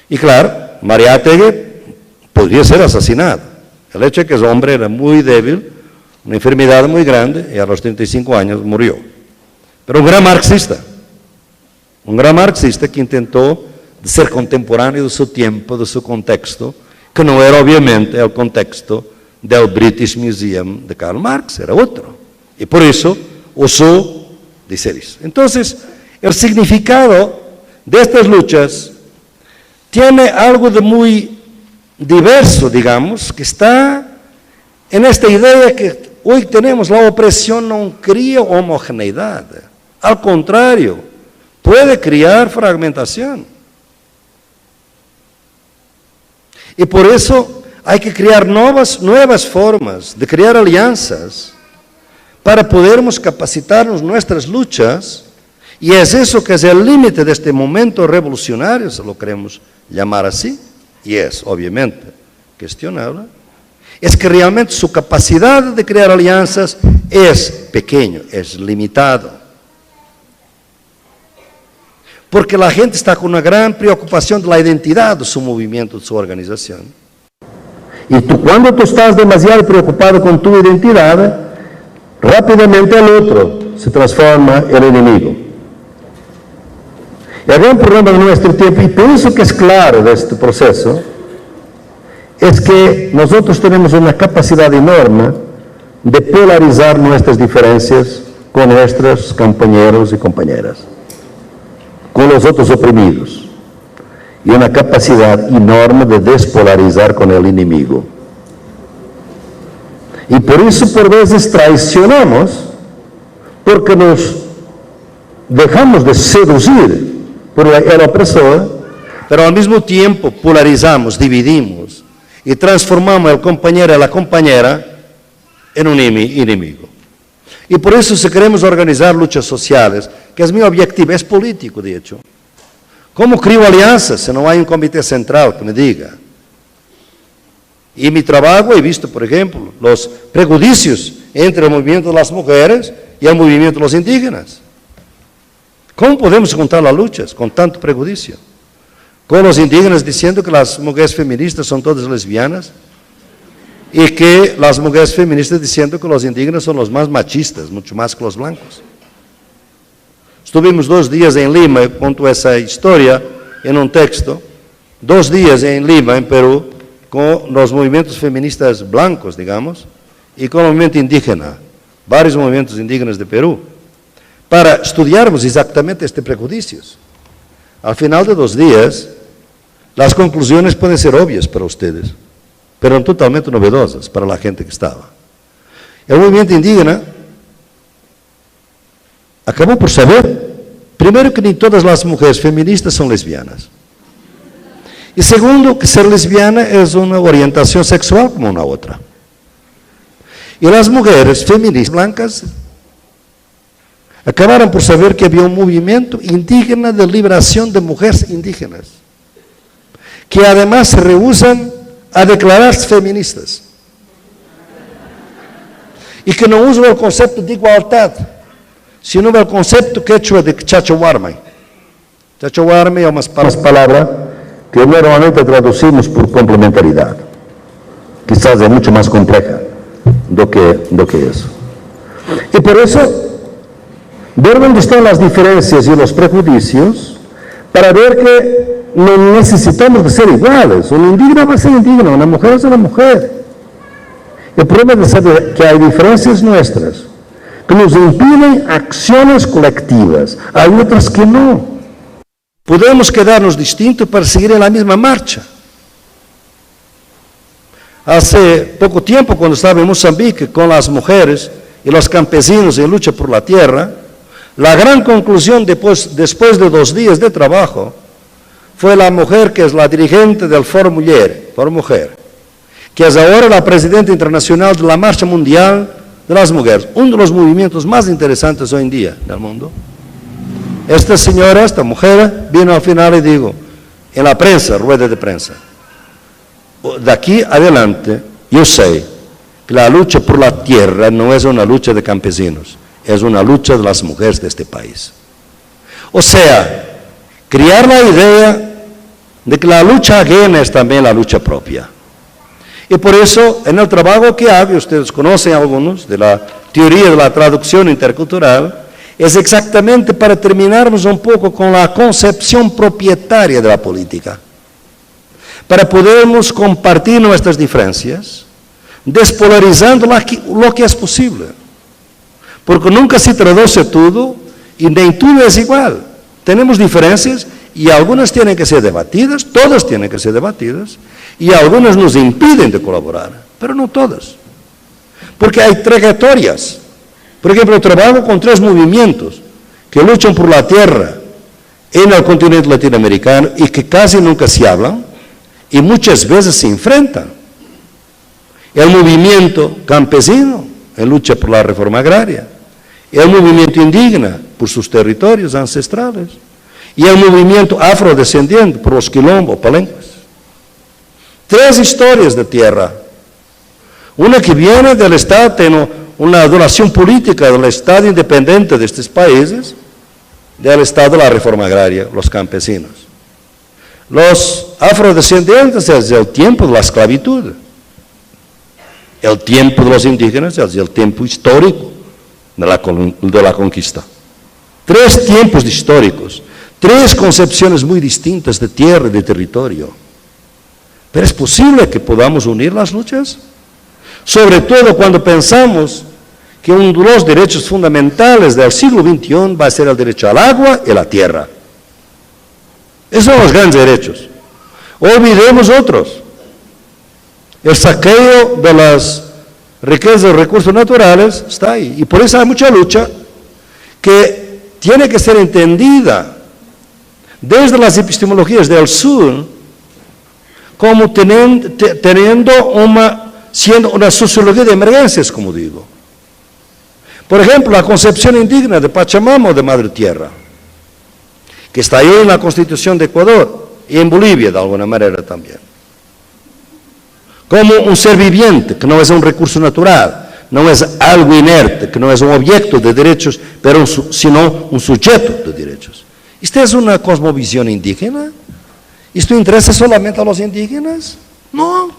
Y claro, Mariátegui podría ser asesinado. El hecho de que ese hombre era muy débil, una enfermedad muy grande, y a los 35 años murió. Pero un gran marxista que intentó ser contemporáneo de su tiempo, de su contexto, que no era obviamente el contexto del British Museum de Karl Marx, era otro. Y por eso osó decir eso. Entonces, el significado de estas luchas tiene algo de muy diverso, digamos, que está en esta idea que hoy tenemos: la opresión no cría homogeneidad, al contrario, puede criar fragmentación. Y por eso hay que crear nuevas formas de crear alianzas para podermos capacitarnos nuestras luchas, y es eso que es el límite de este momento revolucionario, si lo queremos llamar así, y es obviamente cuestionable, es que realmente su capacidad de crear alianzas es pequeño, es limitado. Porque la gente está con una gran preocupación de la identidad de su movimiento, de su organización. Y cuando tú estás demasiado preocupado con tu identidad, rápidamente el otro se transforma en el enemigo. Y el gran problema de nuestro tiempo, y pienso que es claro de este proceso, es que nosotros tenemos una capacidad enorme de polarizar nuestras diferencias con nuestros compañeros y compañeras, con los otros oprimidos, y una capacidad enorme de despolarizar con el enemigo. Y por eso por veces traicionamos, porque nos dejamos de seducir por el opresor, pero al mismo tiempo polarizamos, dividimos y transformamos al compañero y la compañera en un enemigo. Y por eso, si queremos organizar luchas sociales, que es mi objetivo, es político de hecho, ¿cómo creo alianzas si no hay un comité central que me diga? Y en mi trabajo he visto, por ejemplo, los prejuicios entre el movimiento de las mujeres y el movimiento de los indígenas. ¿Cómo podemos contar las luchas con tanto prejuicio? Con los indígenas diciendo que las mujeres feministas son todas lesbianas, y que las mujeres feministas diciendo que los indígenas son los más machistas, mucho más que los blancos. Estuvimos 2 días en Lima, conto esa historia en un texto, 2 días en Lima, en Perú, con los movimientos feministas blancos, digamos, y con el movimiento indígena, varios movimientos indígenas de Perú, para estudiarmos exactamente este prejuicios. Al final de 2 días, las conclusiones pueden ser obvias para ustedes, pero totalmente novedosas para la gente que estaba. El movimiento indígena acabó por saber, primero, que ni todas las mujeres feministas son lesbianas. Y segundo, que ser lesbiana es una orientación sexual como una otra. Y las mujeres feministas blancas acabaron por saber que había un movimiento indígena de liberación de mujeres indígenas, que además se rehúsan a declararse feministas y que no usan el concepto de igualdad, sino el concepto quechua de chachahuarmay. Chachahuarmay es una palabra que normalmente traducimos por complementaridad. Quizás es mucho más compleja do que eso. Y por eso, ver dónde están las diferencias y los prejuicios, para ver que no necesitamos de ser iguales. Un indígena va a ser indígena, una mujer es una mujer. El problema es saber que hay diferencias nuestras que nos impiden acciones colectivas. Hay otras que no. Podemos quedarnos distintos para seguir en la misma marcha. Hace poco tiempo, cuando estaba en Mozambique con las mujeres y los campesinos en lucha por la tierra, la gran conclusión después de 2 días de trabajo fue la mujer que es la dirigente del Foro Mujer, que es ahora la presidenta internacional de la Marcha Mundial de las Mujeres, uno de los movimientos más interesantes hoy en día en el mundo. Esta señora, esta mujer, vino al final y dijo, en la prensa, rueda de prensa, de aquí adelante, yo sé que la lucha por la tierra no es una lucha de campesinos, es una lucha de las mujeres de este país. O sea, crear la idea de que la lucha ajena es también la lucha propia. Y por eso, en el trabajo que hago, ustedes conocen algunos, de la teoría de la traducción intercultural, es exactamente para terminarmos un poco con la concepción propietaria de la política, para podermos compartir nuestras diferencias, despolarizando lo que es posible, porque nunca se traduce todo y ni todo es igual. Tenemos diferencias y algunas tienen que ser debatidas, todas tienen que ser debatidas, y algunas nos impiden de colaborar, pero no todas, porque hay trayectorias. Por ejemplo, yo trabajo con 3 movimientos que luchan por la tierra en el continente latinoamericano y que casi nunca se hablan y muchas veces se enfrentan. El movimiento campesino en lucha por la reforma agraria, el movimiento indígena por sus territorios ancestrales y el movimiento afrodescendiente por los quilombos, palenques. 3 historias de tierra. Una que viene del Estado, tiene una adoración política del Estado independiente de estos países, del Estado de la reforma agraria, los campesinos. Los afrodescendientes es el tiempo de la esclavitud. El tiempo de los indígenas es el tiempo histórico de la conquista. 3 tiempos históricos, 3 concepciones muy distintas de tierra y de territorio. Pero es posible que podamos unir las luchas, sobre todo cuando pensamos que uno de los derechos fundamentales del siglo XXI va a ser el derecho al agua y a la tierra. Esos son los grandes derechos. Olvidemos otros. El saqueo de las riquezas de recursos naturales está ahí. Y por eso hay mucha lucha que tiene que ser entendida desde las epistemologías del sur como siendo una sociología de emergencias, como digo. Por ejemplo, la concepción indígena de Pachamama o de Madre Tierra, que está ahí en la Constitución de Ecuador y en Bolivia de alguna manera también. Como un ser viviente, que no es un recurso natural, no es algo inerte, que no es un objeto de derechos, pero sino un sujeto de derechos. ¿Esta es una cosmovisión indígena? ¿Esto interesa solamente a los indígenas? No,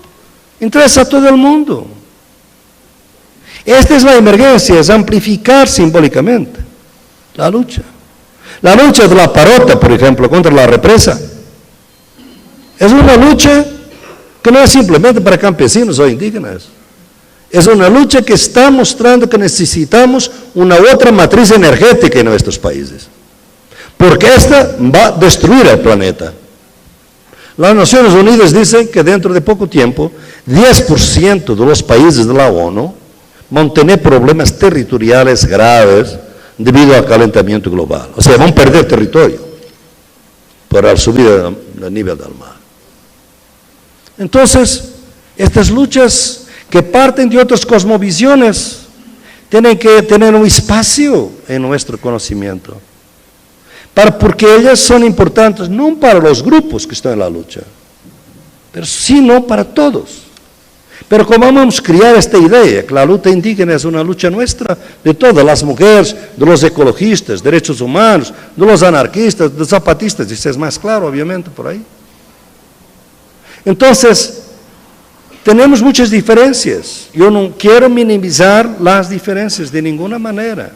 interesa a todo el mundo. Esta es la emergencia, es amplificar simbólicamente la lucha. La lucha de la Parota, por ejemplo, contra la represa, es una lucha que no es simplemente para campesinos o indígenas. Es una lucha que está mostrando que necesitamos una otra matriz energética en nuestros países, porque esta va a destruir el planeta. Las Naciones Unidas dicen que dentro de poco tiempo, 10% de los países de la ONU van a tener problemas territoriales graves debido al calentamiento global. O sea, van a perder territorio por la subida del nivel del mar. Entonces, estas luchas que parten de otras cosmovisiones tienen que tener un espacio en nuestro conocimiento, porque ellas son importantes no para los grupos que están en la lucha, pero sino para todos. Pero como vamos a crear esta idea, que la lucha indígena es una lucha nuestra, de todas las mujeres, de los ecologistas, derechos humanos, de los anarquistas, de los zapatistas, y eso es más claro, obviamente, por ahí. Entonces, tenemos muchas diferencias. Yo no quiero minimizar las diferencias de ninguna manera.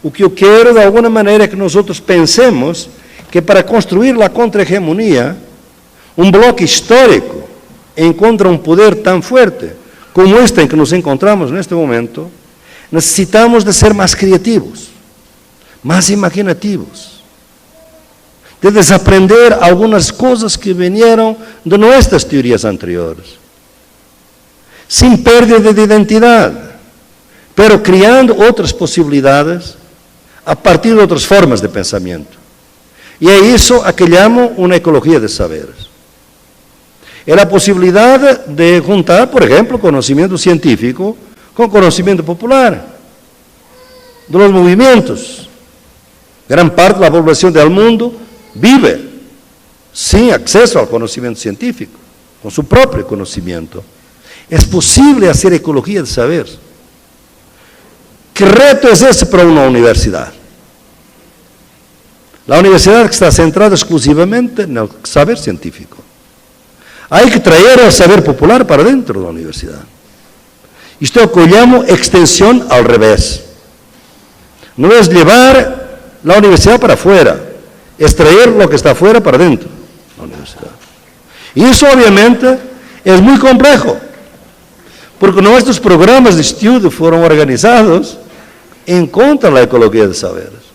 O que yo quiero, de alguna manera, es que nosotros pensemos que para construir la contrahegemonía, un bloque histórico encontra un poder tan fuerte como este en que nos encontramos en este momento, necesitamos de ser más creativos, más imaginativos, de desaprender algunas cosas que vinieron de nuestras teorías anteriores, sin pérdida de identidad, pero creando otras posibilidades a partir de otras formas de pensamiento. Y a eso a que llamo una ecología de saberes. Es la posibilidad de juntar, por ejemplo, conocimiento científico con conocimiento popular de los movimientos. Gran parte de la población del mundo vive sin acceso al conocimiento científico, con su propio conocimiento. Es posible hacer ecología de saber. ¿Qué reto es ese para una universidad? La universidad está centrada exclusivamente en el saber científico. Hay que traer el saber popular para dentro de la universidad. Esto es lo que llamo extensión al revés. No es llevar la universidad para afuera, es traer lo que está afuera para dentro de la universidad. Y eso obviamente es muy complejo, porque nuestros programas de estudio fueron organizados en contra de la ecología de saberes.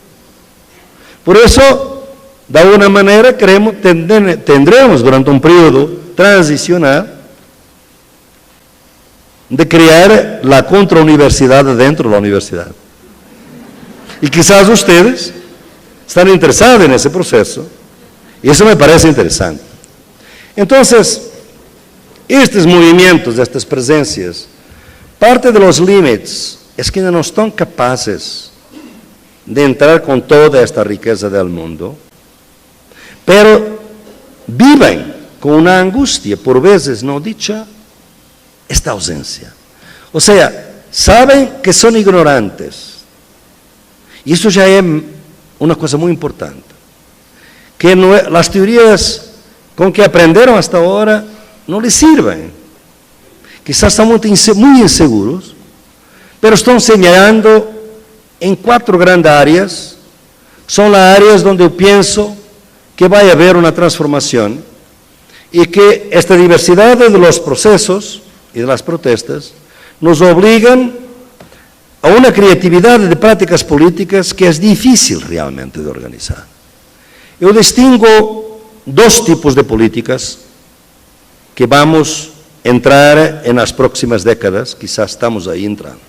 Por eso, de alguna manera, tendremos durante un periodo transicional de crear la contrauniversidad dentro de la universidad. Y quizás ustedes están interesados en ese proceso, y eso me parece interesante. Entonces, estos movimientos, estas presencias, parte de los límites es que no están capaces de entrar con toda esta riqueza del mundo, pero viven con una angustia, por veces no dicha, esta ausencia. O sea, saben que son ignorantes. Y eso ya es una cosa muy importante. Que las teorías con que aprendieron hasta ahora no les sirven. Quizás están muy inseguros, pero están señalando en 4 grandes áreas. Son las áreas donde yo pienso que va a haber una transformación y que esta diversidad de los procesos y de las protestas nos obligan a una creatividad de prácticas políticas que es difícil realmente de organizar. Yo distingo 2 tipos de políticas que vamos a entrar en las próximas décadas, quizás estamos ahí entrando.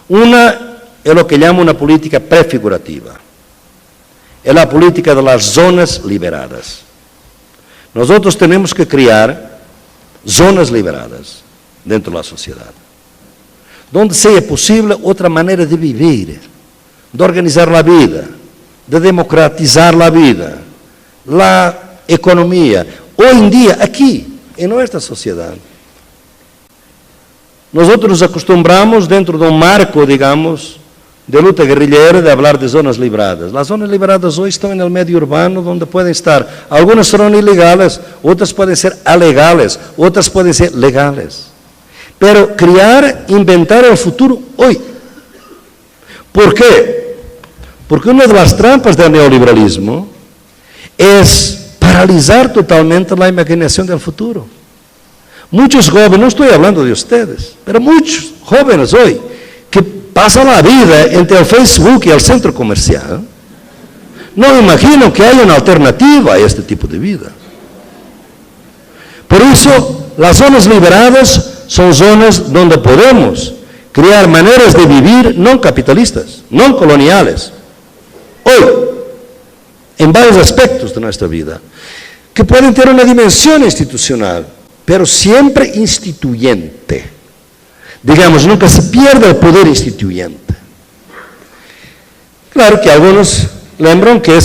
Una es lo que llamo una política prefigurativa, es la política de las zonas liberadas. Nosotros tenemos que crear zonas liberadas dentro de la sociedad, donde sea posible otra manera de vivir, de organizar la vida, de democratizar la vida, la economía. Hoy en día, aquí, en nuestra sociedad, nosotros nos acostumbramos dentro de un marco, digamos, de lucha guerrillera, de hablar de zonas liberadas. Las zonas liberadas hoy están en el medio urbano, donde pueden estar, algunas son ilegales, otras pueden ser alegales, otras pueden ser legales. Pero crear, inventar el futuro hoy. ¿Por qué? Porque una de las trampas del neoliberalismo es paralizar totalmente la imaginación del futuro. Muchos jóvenes, no estoy hablando de ustedes, pero muchos jóvenes hoy, que pasan la vida entre el Facebook y el centro comercial, no imagino que haya una alternativa a este tipo de vida. Por eso, las zonas liberadas son zonas donde podemos crear maneras de vivir no capitalistas, no coloniales, hoy, en varios aspectos de nuestra vida, que pueden tener una dimensión institucional, pero siempre instituyente. Digamos, nunca se pierde el poder instituyente. Claro que algunos lembran que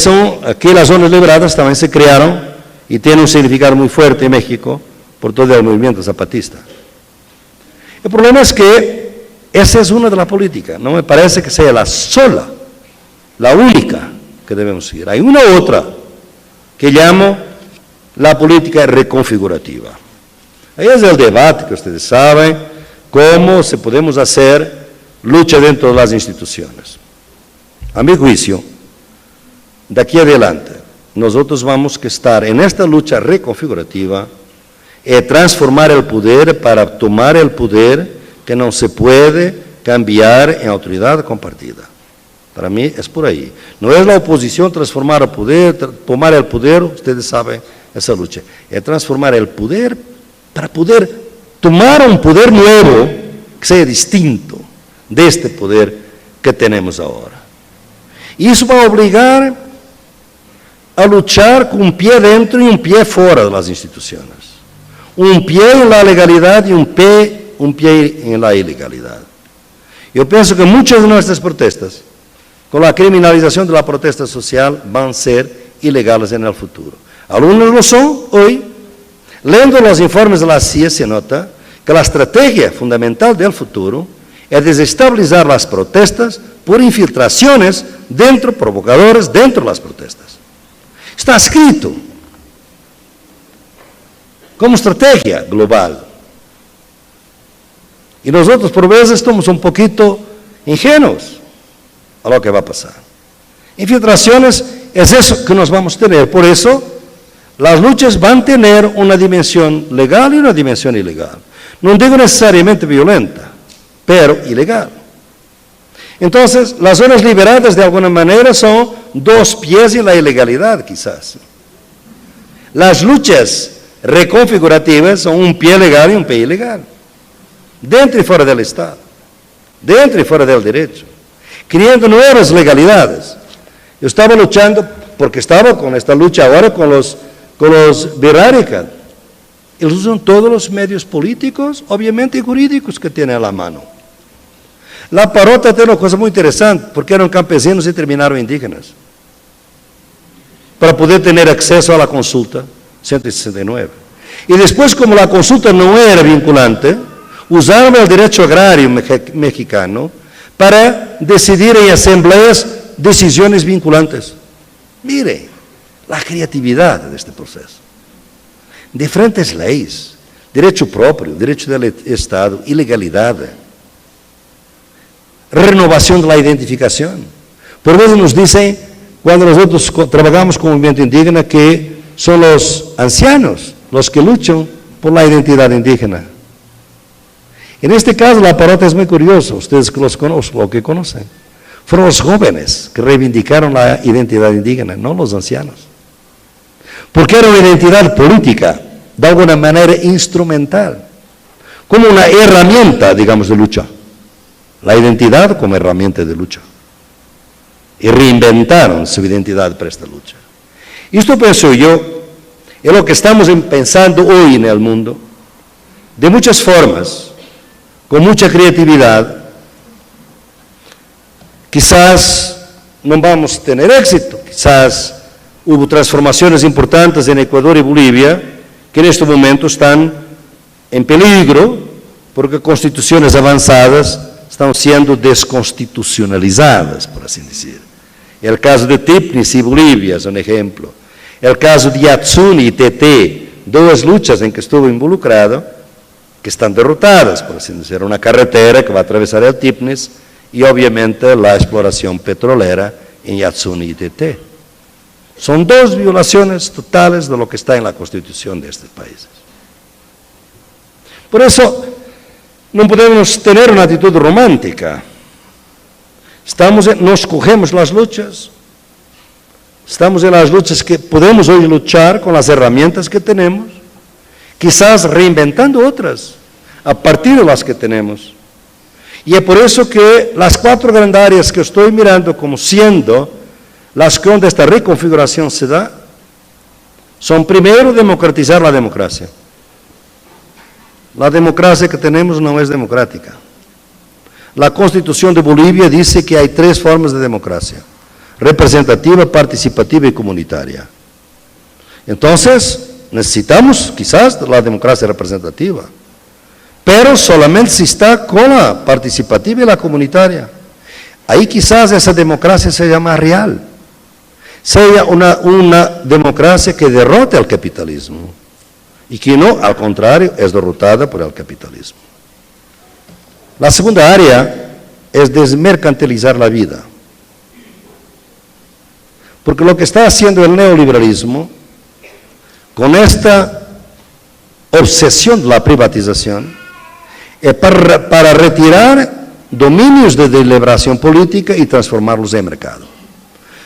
aquí las zonas liberadas también se crearon y tienen un significado muy fuerte en México por todo el movimiento zapatista. El problema es que esa es una de las políticas, no me parece que sea la sola, la única que debemos seguir. Hay una otra que llamo la política reconfigurativa. Ahí es el debate que ustedes saben, cómo se podemos hacer lucha dentro de las instituciones. A mi juicio, de aquí adelante, nosotros vamos a estar en esta lucha reconfigurativa y transformar el poder para tomar el poder que no se puede cambiar en autoridad compartida. Para mí es por ahí. No es la oposición transformar el poder, tomar el poder, ustedes saben esa lucha. Es transformar el poder para poder tomar un poder nuevo que sea distinto de este poder que tenemos ahora. Y eso va a obligar a luchar con un pie dentro y un pie fuera de las instituciones. Un pie en la legalidad y un pie en la ilegalidad. Yo pienso que muchas de nuestras protestas, con la criminalización de la protesta social, van a ser ilegales en el futuro. Algunos lo son hoy. Leyendo los informes de la CIA se nota que la estrategia fundamental del futuro es desestabilizar las protestas por infiltraciones provocadores dentro de las protestas. Está escrito como estrategia global. Y nosotros por veces estamos un poquito ingenuos a lo que va a pasar. Infiltraciones es eso que nos vamos a tener. Por eso, las luchas van a tener una dimensión legal y una dimensión ilegal. No digo necesariamente violenta, pero ilegal. Entonces, las zonas liberadas de alguna manera son dos pies en la ilegalidad, quizás. Las luchas reconfigurativas son un pie legal y un pie ilegal. Dentro y fuera del Estado. Dentro y fuera del derecho. Creando nuevas legalidades. Yo estaba luchando, porque estaba con esta lucha ahora con los Birarica. Ellos usan todos los medios políticos, obviamente, y jurídicos que tienen a la mano. La Parota tiene una cosa muy interesante, porque eran campesinos y terminaron indígenas. Para poder tener acceso a la consulta 169. Y después, como la consulta no era vinculante, usaron el derecho agrario mexicano para decidir en asambleas decisiones vinculantes. Mire, la creatividad de este proceso. Diferentes leyes, derecho propio, derecho del Estado, ilegalidad, renovación de la identificación. Por eso nos dicen, cuando nosotros trabajamos con el movimiento indígena, que son los ancianos los que luchan por la identidad indígena. En este caso, la Parota es muy curiosa, ustedes que los conocen, o que conocen. Fueron los jóvenes que reivindicaron la identidad indígena, no los ancianos. Porque era una identidad política, de alguna manera instrumental, como una herramienta, digamos, de lucha. La identidad como herramienta de lucha. Y reinventaron su identidad para esta lucha. Y esto pienso yo, es lo que estamos pensando hoy en el mundo, de muchas formas, con mucha creatividad. Quizás no vamos a tener éxito, quizás hubo transformaciones importantes en Ecuador y Bolivia que en este momento están en peligro porque constituciones avanzadas están siendo desconstitucionalizadas, por así decir. El caso de Tipnis y Bolivia es un ejemplo. El caso de Yatsuni y Tete, dos luchas en que estuvo involucrado, que están derrotadas, por así decir. Una carretera que va a atravesar el Tipnis y obviamente la exploración petrolera en Yatsuni y Tete. Son dos violaciones totales de lo que está en la Constitución de estos países. Por eso, no podemos tener una actitud romántica. Nos cogemos las luchas, estamos en las luchas que podemos hoy luchar con las herramientas que tenemos, quizás reinventando otras, a partir de las que tenemos. Y es por eso que las 4 grandes áreas que estoy mirando como siendo las que donde esta reconfiguración se da, son primero democratizar la democracia. la democracia que tenemos no es democrática. La Constitución de Bolivia dice que hay 3 formas de democracia: representativa, participativa y comunitaria. Entonces, necesitamos quizás la democracia representativa, pero solamente si está con la participativa y la comunitaria. Ahí quizás esa democracia sea más real, sea una democracia que derrote al capitalismo y que no, al contrario, es derrotada por el capitalismo. La segunda área es desmercantilizar la vida, porque lo que está haciendo el neoliberalismo con esta obsesión de la privatización es para retirar dominios de deliberación política y transformarlos en mercado.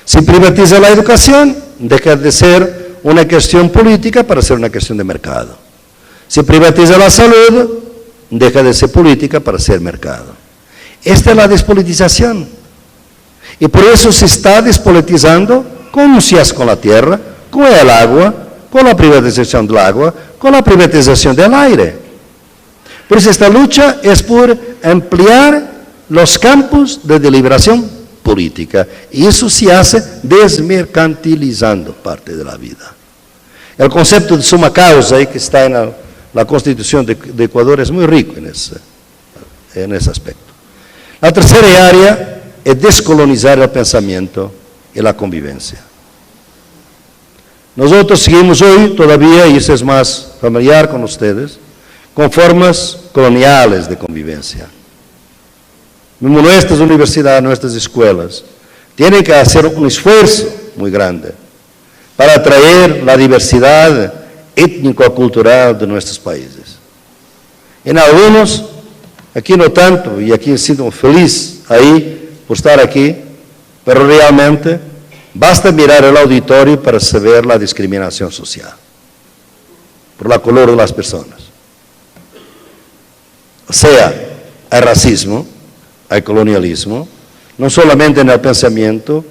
Si privatiza la educación, deja de ser una cuestión política para ser una cuestión de mercado. Si privatiza la salud, deja de ser política para ser mercado. Esta es la despolitización. Y por eso se está despolitizando como se hace con la tierra, con el agua, con la privatización del agua, con la privatización del aire. Por eso esta lucha es por ampliar los campos de deliberación política, y eso se hace desmercantilizando parte de la vida. El concepto de suma causa, que está en la Constitución de Ecuador, es muy rico en ese aspecto. La tercera área es descolonizar el pensamiento y la convivencia. Nosotros seguimos hoy todavía, y eso es más familiar con ustedes, con formas coloniales de convivencia. Nuestras universidades, nuestras escuelas, tienen que hacer un esfuerzo muy grande para atraer la diversidad étnico-cultural de nuestros países. En algunos, aquí no tanto, y aquí he sido feliz ahí por estar aquí, pero realmente basta mirar el auditorio para saber la discriminación social por la color de las personas. O sea, hay racismo, hay colonialismo, no solamente en el pensamiento,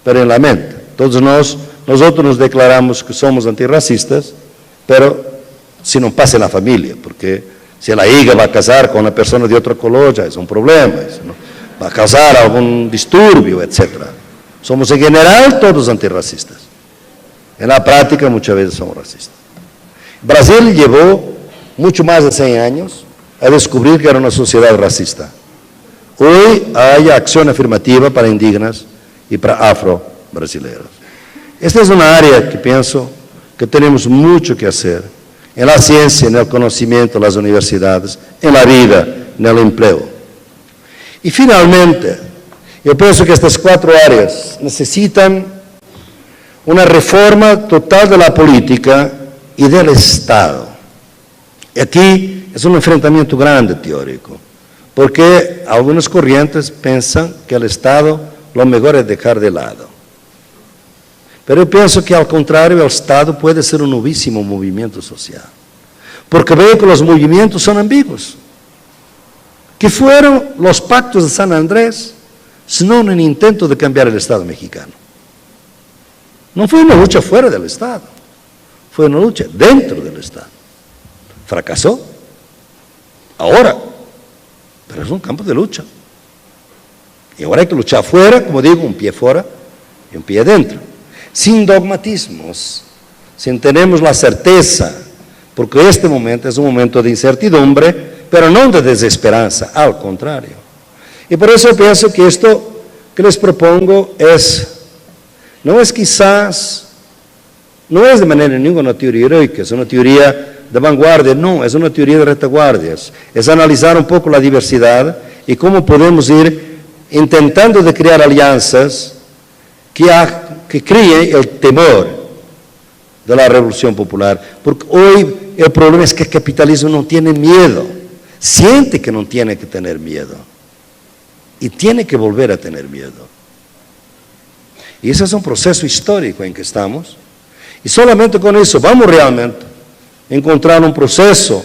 pero en la mente. Todos nosotros nos declaramos que somos antirracistas, pero si no pasa en la familia, porque si la hija va a casar con una persona de otro color, ya es un problema, ¿no? Va a causar algún disturbio, etc. Somos en general todos antirracistas. En la práctica muchas veces somos racistas. Brasil llevó mucho más de 100 años a descubrir que era una sociedad racista. Hoy hay acción afirmativa para indígenas y para afro-brasileños. Esta es una área que pienso que tenemos mucho que hacer en la ciencia, en el conocimiento, en las universidades, en la vida, en el empleo. Y finalmente, yo pienso que estas 4 áreas necesitan una reforma total de la política y del Estado. Y aquí es un enfrentamiento grande teórico, porque algunas corrientes piensan que el Estado lo mejor es dejar de lado. Pero yo pienso que al contrario, el Estado puede ser un novísimo movimiento social, porque veo que los movimientos son ambiguos. ¿Qué fueron los pactos de San Andrés, sino un intento de cambiar el Estado mexicano? No fue una lucha fuera del Estado, fue una lucha dentro del Estado. Fracasó. Ahora, pero es un campo de lucha. Y ahora hay que luchar fuera, como digo, un pie fuera y un pie adentro. Sin dogmatismos, sin tener la certeza, porque este momento es un momento de incertidumbre, pero no de desesperanza, al contrario. Y por eso pienso que esto que les propongo no es de manera ninguna teoría heroica, es una teoría de vanguardia, no, es una teoría de retaguardias, es analizar un poco la diversidad y cómo podemos ir intentando de crear alianzas que creen el temor de la revolución popular, porque hoy el problema es que el capitalismo no tiene miedo, siente que no tiene que tener miedo, y tiene que volver a tener miedo. Y ese es un proceso histórico en que estamos, y solamente con eso vamos realmente encontrar un proceso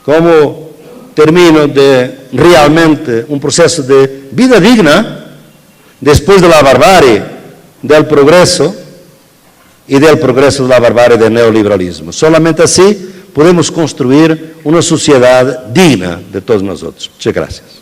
como termino de realmente un proceso de vida digna después de la barbarie del progreso y del progreso de la barbarie del neoliberalismo. Solamente así podemos construir una sociedad digna de todos nosotros. Muchas gracias.